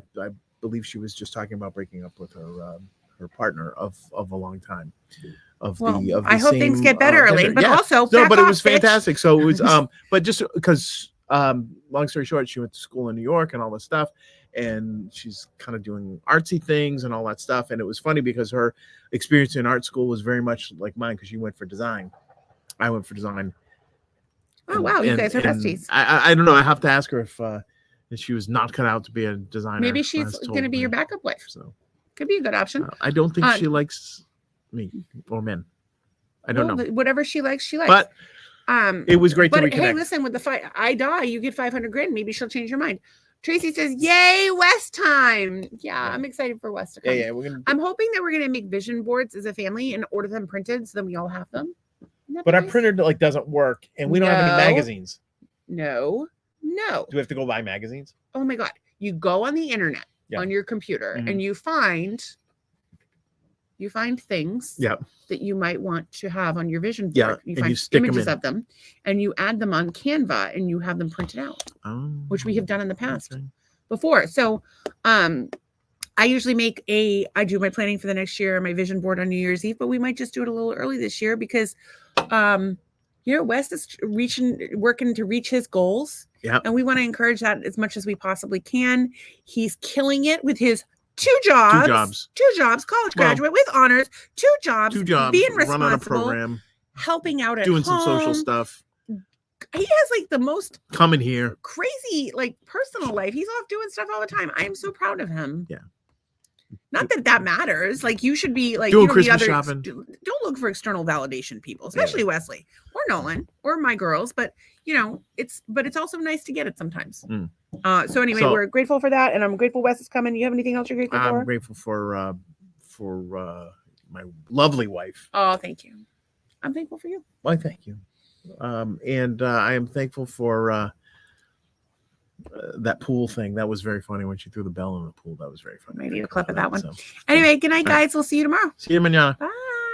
believe she was just talking about breaking up with her partner of a long time. I hope things get better, Elaine. But also, but it was fantastic. Bitch. So it was, but just because, long story short, she went to school in New York and all this stuff, and she's kind of doing artsy things and all that stuff. And it was funny because her experience in art school was very much like mine, because she went for design. I went for design. Oh wow, you guys are besties. I don't know. I have to ask her if she was not cut out to be a designer. Maybe she's going to be your backup wife. So could be a good option. I don't think she likes me or men. I don't know. Whatever she likes, she likes. But it was great to reconnect. Hey, listen, with the fight, I die, you get 500 grand. Maybe she'll change her mind. Tracy says, "Yay, West time!" Yeah, I'm excited for West to come. Yeah, I'm hoping that we're gonna make vision boards as a family and order them printed, so then we all have them. But our printer doesn't work, and we don't have any magazines. No. Do we have to go buy magazines? Oh my God! You go on the internet on your computer, and you find things that you might want to have on your vision board. You find images of them, and you add them on Canva, and you have them printed out, which we have done in the past before. So, I usually I do my planning for the next year, my vision board on New Year's Eve, but we might just do it a little early this year because, Wes is working to reach his goals. Yeah. And we want to encourage that as much as we possibly can. He's killing it with his two jobs, college graduate with honors, two jobs, being responsible, running a program, helping out at doing home. some social stuff. He has the most coming here crazy personal life. He's off doing stuff all the time. I am so proud of him. Yeah. Not that matters. You should be doing Christmas shopping. Don't look for external validation, people, especially Wesley or Nolan or my girls. But it's also nice to get it sometimes. So anyway, we're grateful for that, and I'm grateful Wes is coming. You have anything else you're grateful for? I'm grateful for my lovely wife. Oh, thank you. I'm thankful for you. Why, thank you. And I am thankful for that pool thing. That was very funny when she threw the bell in the pool. That was very funny. I need a clip of that one. So, anyway, good night, guys. We'll see you tomorrow. See you mañana. Bye.